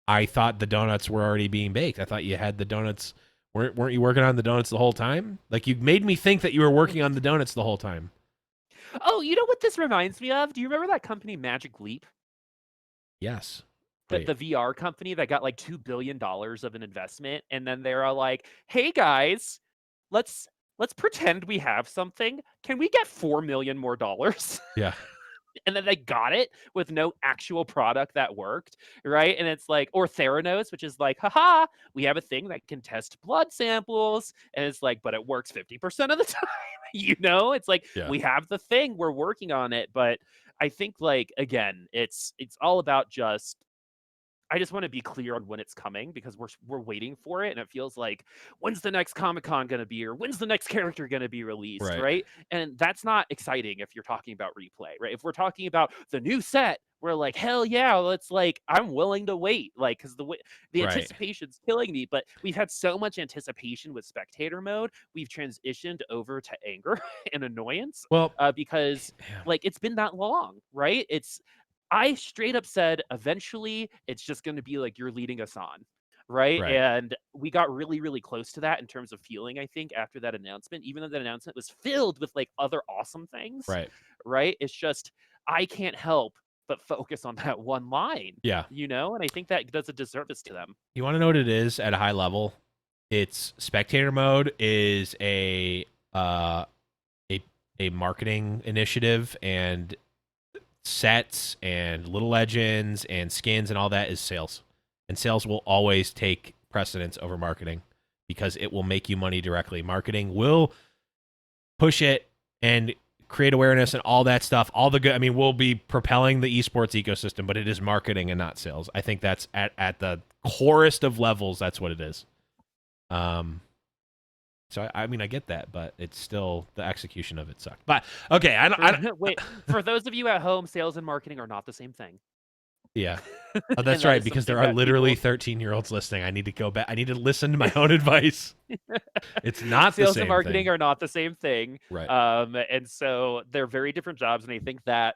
I thought the donuts were already being baked. I thought you had the donuts. Weren't you working on the donuts the whole time? Like, you made me think that you were working on the donuts the whole time. Oh, you know what this reminds me of? Do you remember that company Magic Leap? Yes. The VR company that got like $2 billion of an investment, and then they're like, hey guys, let's pretend we have something. Can we get $4 million more? Yeah. And then they got it with no actual product that worked, right? And it's like, or Theranos, which is like, haha, we have a thing that can test blood samples, and it's like, but it works 50% of the time. It's like, we have the thing, we're working on it. But I think, like, again, it's all about just, I just want to be clear on when it's coming, because we're waiting for it, and it feels like, when's the next Comic-Con going to be, or when's the next character going to be released, right? And that's not exciting if you're talking about replay, right? If we're talking about the new set, we're like, hell yeah, let's, like, I'm willing to wait, like, because the anticipation's killing me. But we've had so much anticipation with spectator mode, we've transitioned over to anger and annoyance, because like, it's been that long, right? I straight up said, eventually, it's just going to be like, you're leading us on, right? And we got really, really close to that in terms of feeling, I think, after that announcement, even though that announcement was filled with like other awesome things, right? It's just, I can't help but focus on that one line, and I think that does a disservice to them. You want to know what it is at a high level? It's spectator mode is a marketing initiative, and sets and little legends and skins and all that is sales, and sales will always take precedence over marketing because it will make you money directly. Marketing will push it and create awareness and all that stuff, all the good. I mean, we'll be propelling the esports ecosystem, but it is marketing and not sales. I think that's at the corest of levels, that's what it is. So I mean, I get that, but it's still the execution of it sucked. But okay, I don't. Wait, for those of you at home, sales and marketing are not the same thing. Yeah. Oh, And that's that right, is because there something are that literally people- 13-year-olds listening. I need to go back. I need to listen to my own advice. It's not the sales same and marketing thing. are not the same thing. Right. And so they're very different jobs. And I think that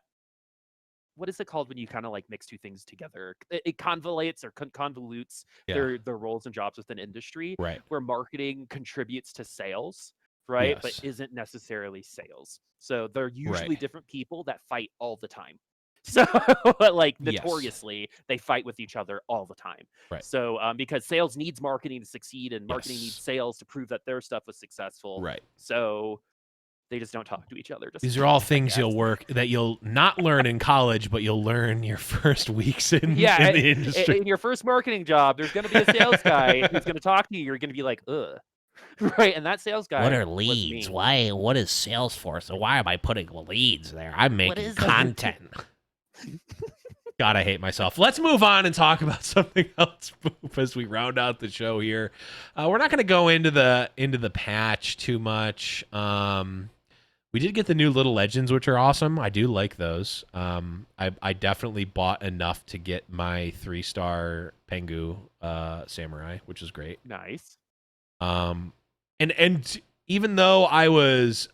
what is it called when you kind of like mix two things together? It convolutes or convolutes Yeah. their roles and jobs within industry, Right. where marketing contributes to sales, right? But Yes. isn't necessarily sales. So they're usually Right. different people that fight all the time. So, like Yes. notoriously, they fight with each other all the time. Right. So, because sales needs marketing to succeed, and marketing Yes. needs sales to prove that their stuff was successful. Right. So they just don't talk to each other. Just These are all I things guess. you'll not learn in college, but you'll learn your first weeks in the industry. In your first marketing job, there's going to be a sales guy who's going to talk to you. You're going to be like, ugh. Right, and that sales guy. What are was leads? me. Why? What is Salesforce? And why am I putting leads there? I'm making is- content. God, I hate myself. Let's move on and talk about something else as we round out the show here. We're not going to go into the patch too much. We did get the new Little Legends, which are awesome. I do like those. I definitely bought enough to get my 3-star Pengu Samurai, which is great. Nice. And even though I was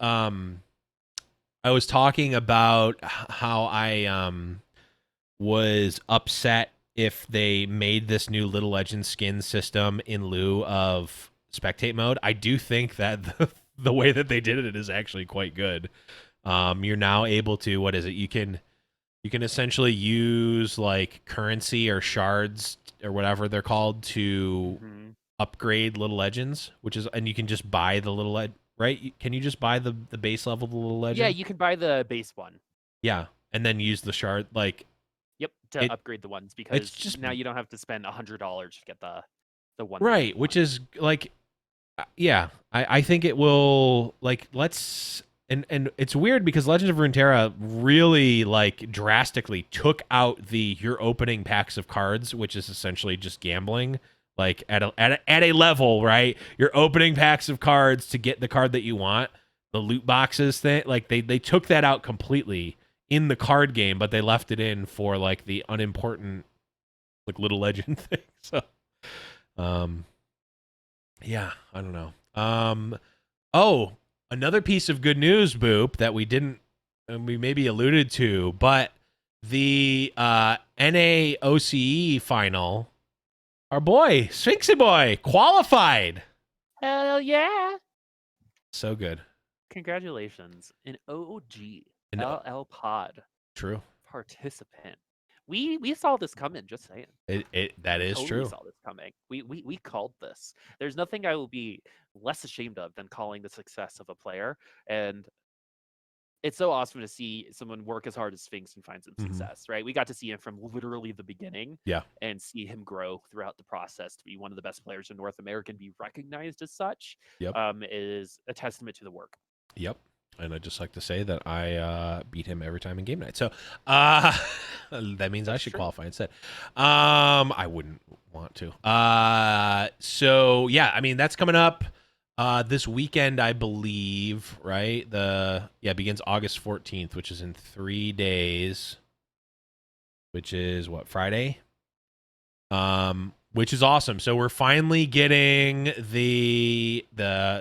talking about how I was upset if they made this new Little Legend skin system in lieu of spectate mode, I do think that the way that they did it is actually quite good. You're now able to, what is it? You can essentially use like currency or shards or whatever they're called to upgrade Little Legends, and you can just buy the little right? Can you just buy the base level of the Little Legend? Yeah, you can buy the base one. Yeah, and then use the shard like. Yep, to upgrade the ones, because just now you don't have to spend $100 to get the one. Right, which is like, yeah, I think it will like and it's weird because Legends of Runeterra really like drastically took out you're opening packs of cards, which is essentially just gambling. Like at a level, right? You're opening packs of cards to get the card that you want. The loot boxes thing, like they took that out completely in the card game, but they left it in for like the unimportant like Little Legend thing. So yeah, I don't know. Oh, another piece of good news, Boop, that we maybe alluded to, but the NAOCE final, our boy, Sphinxy Boy, qualified. Hell yeah! So good. Congratulations. An OG An LL Pod True. participant. We saw this coming, just saying. That is Totally true. saw this coming. We called this. There's nothing I will be less ashamed of than calling the success of a player. And it's so awesome to see someone work as hard as Sphinx and find some success, right? We got to see him from literally the beginning. Yeah. And see him grow throughout the process to be one of the best players in North America and be recognized as such. Yep. Is a testament to the work. Yep. And I'd just like to say that I beat him every time in game night. So that means I should qualify instead. I wouldn't want to. So yeah, I mean that's coming up this weekend, I believe, right? It begins August 14th, which is in 3 days. Which is what, Friday? Which is awesome. So we're finally getting the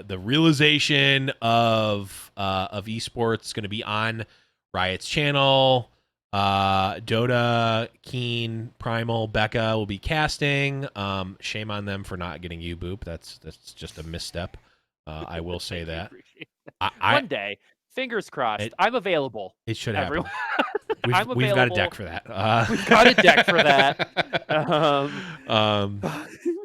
realization of esports going to be on Riot's channel. Dota, Keen, Primal, Becca will be casting. Shame on them for not getting you, Boop. That's just a misstep. I will say that. One day, fingers crossed. I'm available. It should happen. Everyone. We've got a deck for that. We've got a deck for that.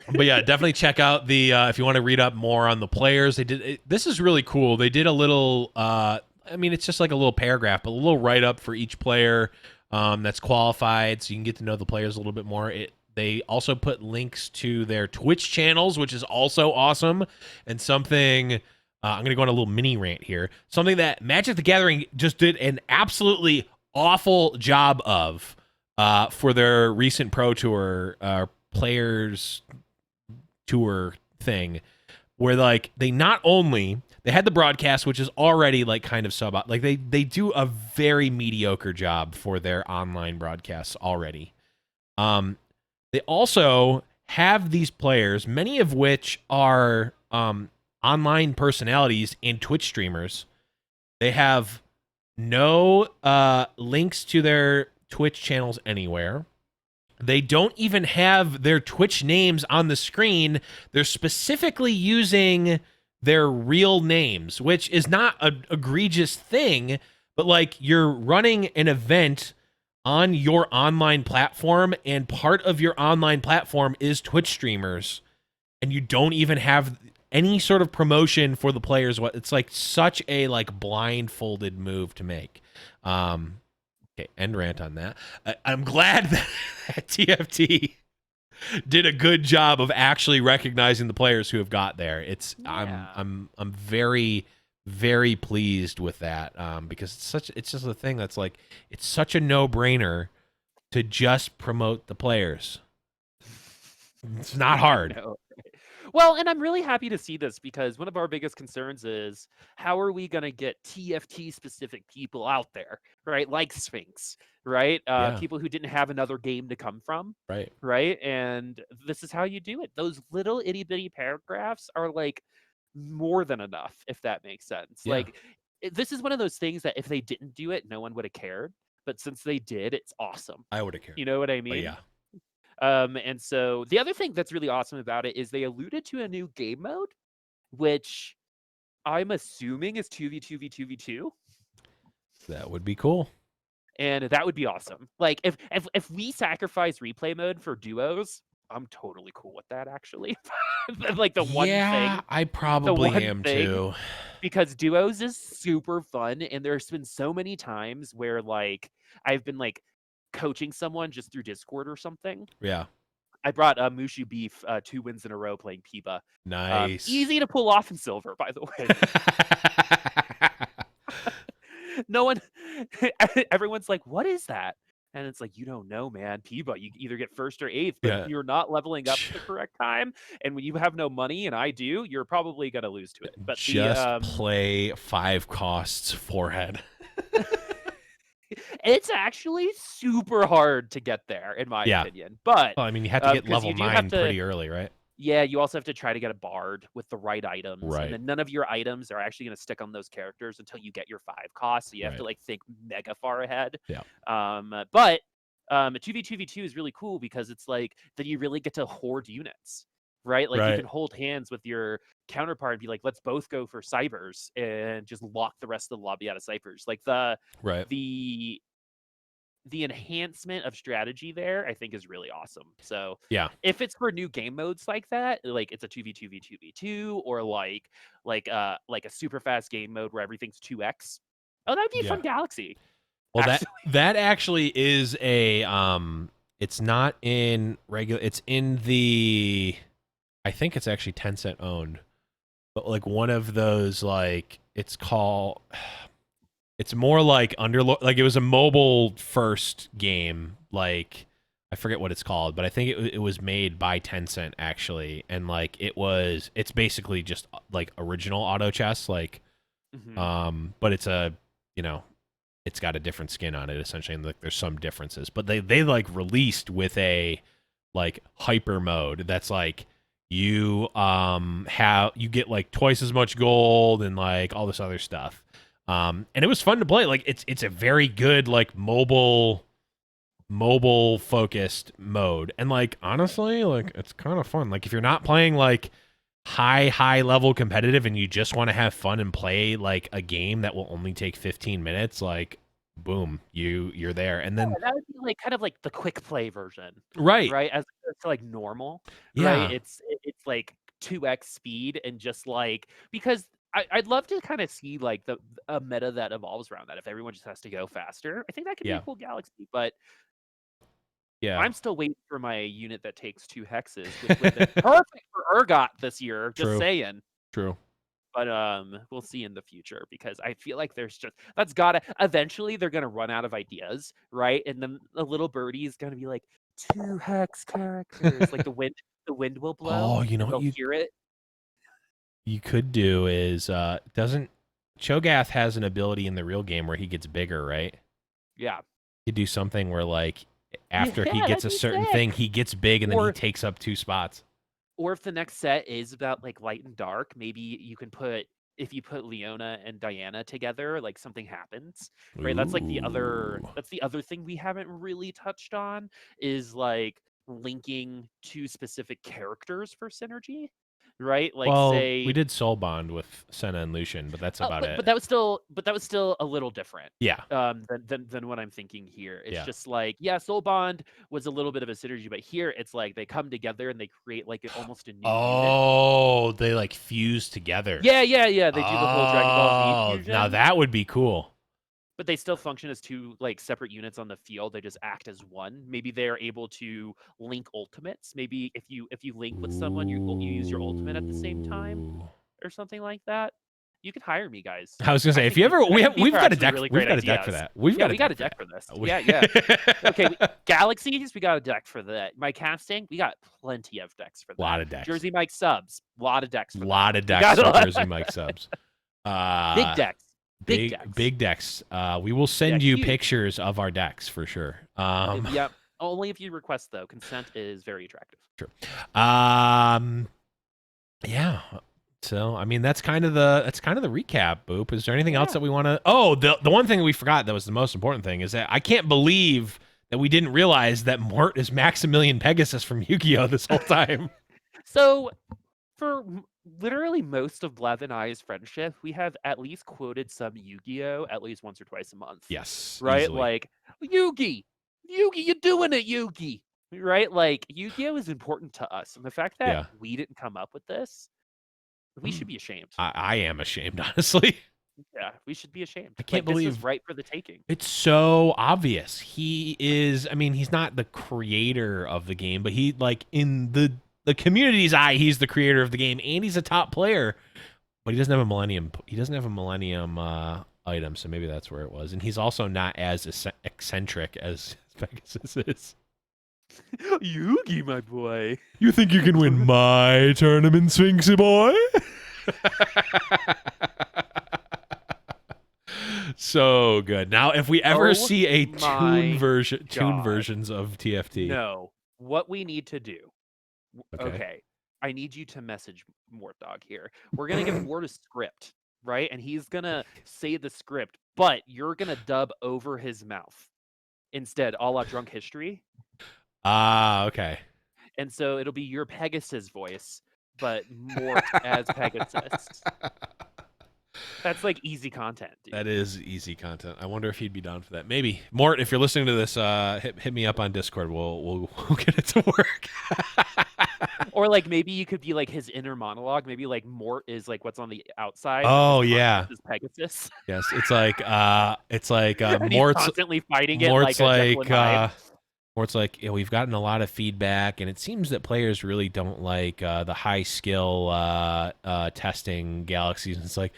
But yeah, definitely check out the if you want to read up more on the players. This is really cool. They did a little. I mean, it's just like a little paragraph, but a little write up for each player that's qualified, so you can get to know the players a little bit more. They also put links to their Twitch channels, which is also awesome, and something. I'm going to go on a little mini rant here. Something that Magic the Gathering just did an absolutely awful job of for their recent Pro Tour Players Tour thing. where like they had the broadcast, which is already like kind of like they do a very mediocre job for their online broadcasts already. They also have these players, many of which are online personalities and Twitch streamers. They have no links to their Twitch channels anywhere. They don't even have their Twitch names on the screen. They're specifically using their real names, which is not an egregious thing, but like you're running an event on your online platform, and part of your online platform is Twitch streamers, and you don't even have any sort of promotion for the players. It's like such a like blindfolded move to make. Okay, end rant on that. I'm glad that TFT did a good job of actually recognizing the players who have got there. I'm very, very pleased with that, because it's just a thing that's like, it's such a no-brainer to just promote the players. It's not hard. No. Well, and I'm really happy to see this, because one of our biggest concerns is how are we going to get TFT specific people out there, right? Like Sphinx, right? People who didn't have another game to come from, right? And this is how you do it. Those little itty bitty paragraphs are like more than enough, if that makes sense. Yeah. Like, this is one of those things that if they didn't do it, no one would have cared. But since they did, it's awesome. I would have cared. You know what I But mean? yeah. And so the other thing that's really awesome about it is they alluded to a new game mode, which I'm assuming is 2v2v2v2. That would be cool. And that would be awesome. Like if we sacrifice replay mode for duos, I'm totally cool with that, actually. Like the one thing. I probably am too. Because duos is super fun, and there's been so many times where like I've been like coaching someone just through Discord or something. Yeah. I brought Mushu Beef 2 wins in a row playing Piba. Nice. Easy to pull off in silver, by the way. No one, everyone's like, what is that? And it's like, you don't know, man. Piba, you either get first or eighth, but if you're not leveling up at the correct time, and when you have no money, and I do, you're probably going to lose to it. But just play 5 costs forehead. It's actually super hard to get there, in my opinion. But well, I mean, you have to get level 9 pretty early, right? Yeah, you also have to try to get a bard with the right items. Right. And then none of your items are actually going to stick on those characters until you get your 5 costs. So you have to like think mega far ahead. Yeah. But 2v2v2 is really cool, because it's like then you really get to hoard units, right? Like you can hold hands with your counterpart and be like, let's both go for cybers and just lock the rest of the lobby out of ciphers. Like the enhancement of strategy there, I think, is really awesome. So yeah, if it's for new game modes like that, like it's a 2v2v2v2, or like a super fast game mode where everything's 2x, oh, that'd be a fun galaxy. Well, that actually is a it's not in regular, it's in the, I think it's actually Tencent owned, but like one of those, like it's called, it's more like like it was a mobile first game, like I forget what it's called, but I think it was made by Tencent actually, and like it's basically just like original auto chess, like but it's a, you know, it's got a different skin on it essentially, and like there's some differences, but they like released with a like hyper mode that's like you get like twice as much gold and like all this other stuff. And it was fun to play. Like it's a very good like mobile focused mode, and like honestly, like it's kind of fun. Like if you're not playing like high level competitive and you just want to have fun and play like a game that will only take 15 minutes, like boom, you're there. And then that would be like kind of like the quick play version, right, as opposed to like normal, right? It's like 2x speed, and just like, because I'd love to kind of see like a meta that evolves around that. If everyone just has to go faster, I think that could be a cool galaxy. But I'm still waiting for my unit that takes 2 hexes, which would have been perfect for Urgot this year. Just saying. True. But we'll see in the future, because I feel like there's just eventually they're gonna run out of ideas, right? And then the little birdie is gonna be like 2 hex characters, like the wind will blow. Oh, you know what, they'll hear it. you could do is doesn't Cho'Gath has an ability in the real game where he gets bigger, right? Yeah. You could do something where like after he Yeah, gets a that'd be certain sick. thing, he gets big and then he Or- takes up 2 spots. Or if the next set is about like light and dark, maybe you can if you put Leona and Diana together, like something happens. Right? That's like the other thing we haven't really touched on is like linking to specific characters for synergy. Right? Like Well, say we did Soul Bond with Senna and Lucian, but that's about it. but that was still a little different. Yeah. Than what I'm thinking here. It's Yeah. just like, yeah, Soul Bond was a little bit of a synergy, but here it's like they come together and they create like almost a new unit. Oh, they like fuse together. Yeah. They do the whole Dragon Ball Z fusion. Now that would be cool. But they still function as 2 like separate units on the field. They just act as one. Maybe they are able to link ultimates. Maybe if you link with someone, you use your ultimate at the same time Ooh. or something like that. You can hire me, guys. I was gonna say, I if think you ever, these we've are got a actually deck. really We've great got a deck for ideas. that. We've got we got a deck for this. Yeah. Okay, Galaxies, we got a deck for that. My casting, we got plenty of decks for that. A lot of decks. Jersey Mike subs, a lot of decks for that. Lot of We decks got a for lot. Jersey Mike subs. Big decks. Big decks. We will send Yeah, you huge. pictures of our decks for sure. Yep. Only if you request though. Consent is very attractive. Yeah. So I mean that's kind of the recap, Boop. Is there anything else Yeah. that we want to? Oh, the one thing we forgot that was the most important thing is that I can't believe that we didn't realize that Mort is Maximilian Pegasus from Yu-Gi-Oh this whole time. So for literally most of Blev and I's friendship, we have at least quoted some Yu-Gi-Oh at least once or twice a month. Yes. Right? Easily. Like, Yugi, you're doing it, Yugi. Right? Like, Yu-Gi-Oh is important to us. And the fact that Yeah. we didn't come up with this, we should be ashamed. I am ashamed, honestly. Yeah, we should be ashamed. I can't This believe- is right for the taking. It's so obvious. He is, I mean, he's not the creator of the game, but he, like, in the community's eye, he's the creator of the game, and he's a top player, but he doesn't have a Millennium. He doesn't have a Millennium item, so maybe that's where it was. And he's also not as eccentric as Pegasus is. Yugi, my boy. You think you can win my tournament, Sphinxy boy? So good. Now, if we ever Oh see a my tune God. versions of TFT, No. What we need to do. Okay. Okay. I need you to message Mort Dog here. We're gonna give Mort a script, right? And he's gonna say the script, but you're gonna dub over his mouth instead, a la Drunk History. okay. And so it'll be your Pegasus voice, but Mort as Pegasus. That's like easy content, dude. That is easy content. I wonder if he'd be down for that. Maybe. Mort, if you're listening to this, hit me up on Discord. We'll get it to work. Or like maybe you could be like his inner monologue. Maybe like Mort is like what's on the outside. Oh, and his yeah. conscience is Pegasus. Yes, it's like And he's Mort's constantly fighting it Mort's like a Jekyll like and Hyde. Mort's like, yeah, we've gotten a lot of feedback, and it seems that players really don't like the high skill testing Galaxies. And it's like,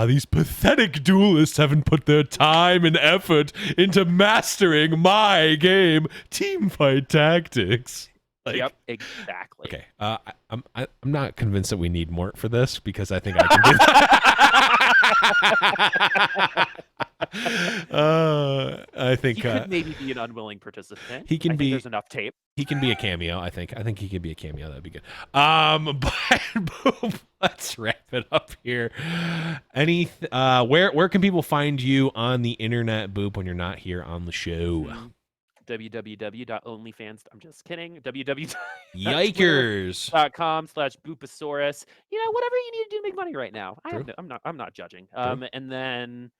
these pathetic duelists haven't put their time and effort into mastering my game, Teamfight Tactics. Like, Yep, exactly. Okay. I'm not convinced that we need Mort for this because I think I can do that. I think He could maybe be an unwilling participant. he can I think be- There's enough tape. he can be a cameo. I think he could be a cameo. That'd be good. But boom, let's wrap it up here. Where can people find you on the internet, Boop, when you're not here on the show? www.onlyfans. I'm just kidding. Yikers! www.com/Booposaurus. You know, whatever you need to do to make money right now. True. I'm not judging. And then,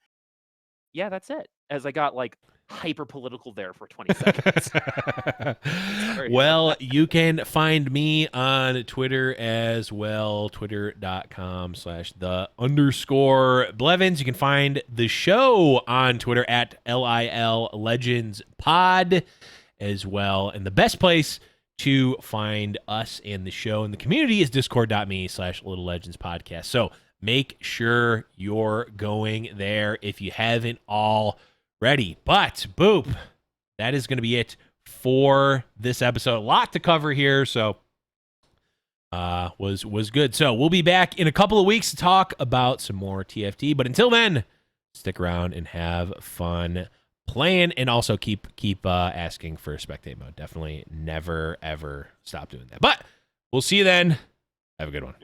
yeah, that's it. As I got like hyper political there for 20 seconds. Sorry. Well, you can find me on Twitter as well, twitter.com/the_Blevins. You can find the show on Twitter at LIL Legends Pod as well. And the best place to find us and the show and the community is discord.me/Little Legends Podcast. So make sure you're going there if you haven't already. But, Boop, that is going to be it for this episode. A lot to cover here, so was good. So we'll be back in a couple of weeks to talk about some more TFT. But until then, stick around and have fun playing, and also keep asking for spectate mode. Definitely never ever stop doing that. But we'll see you then. Have a good one.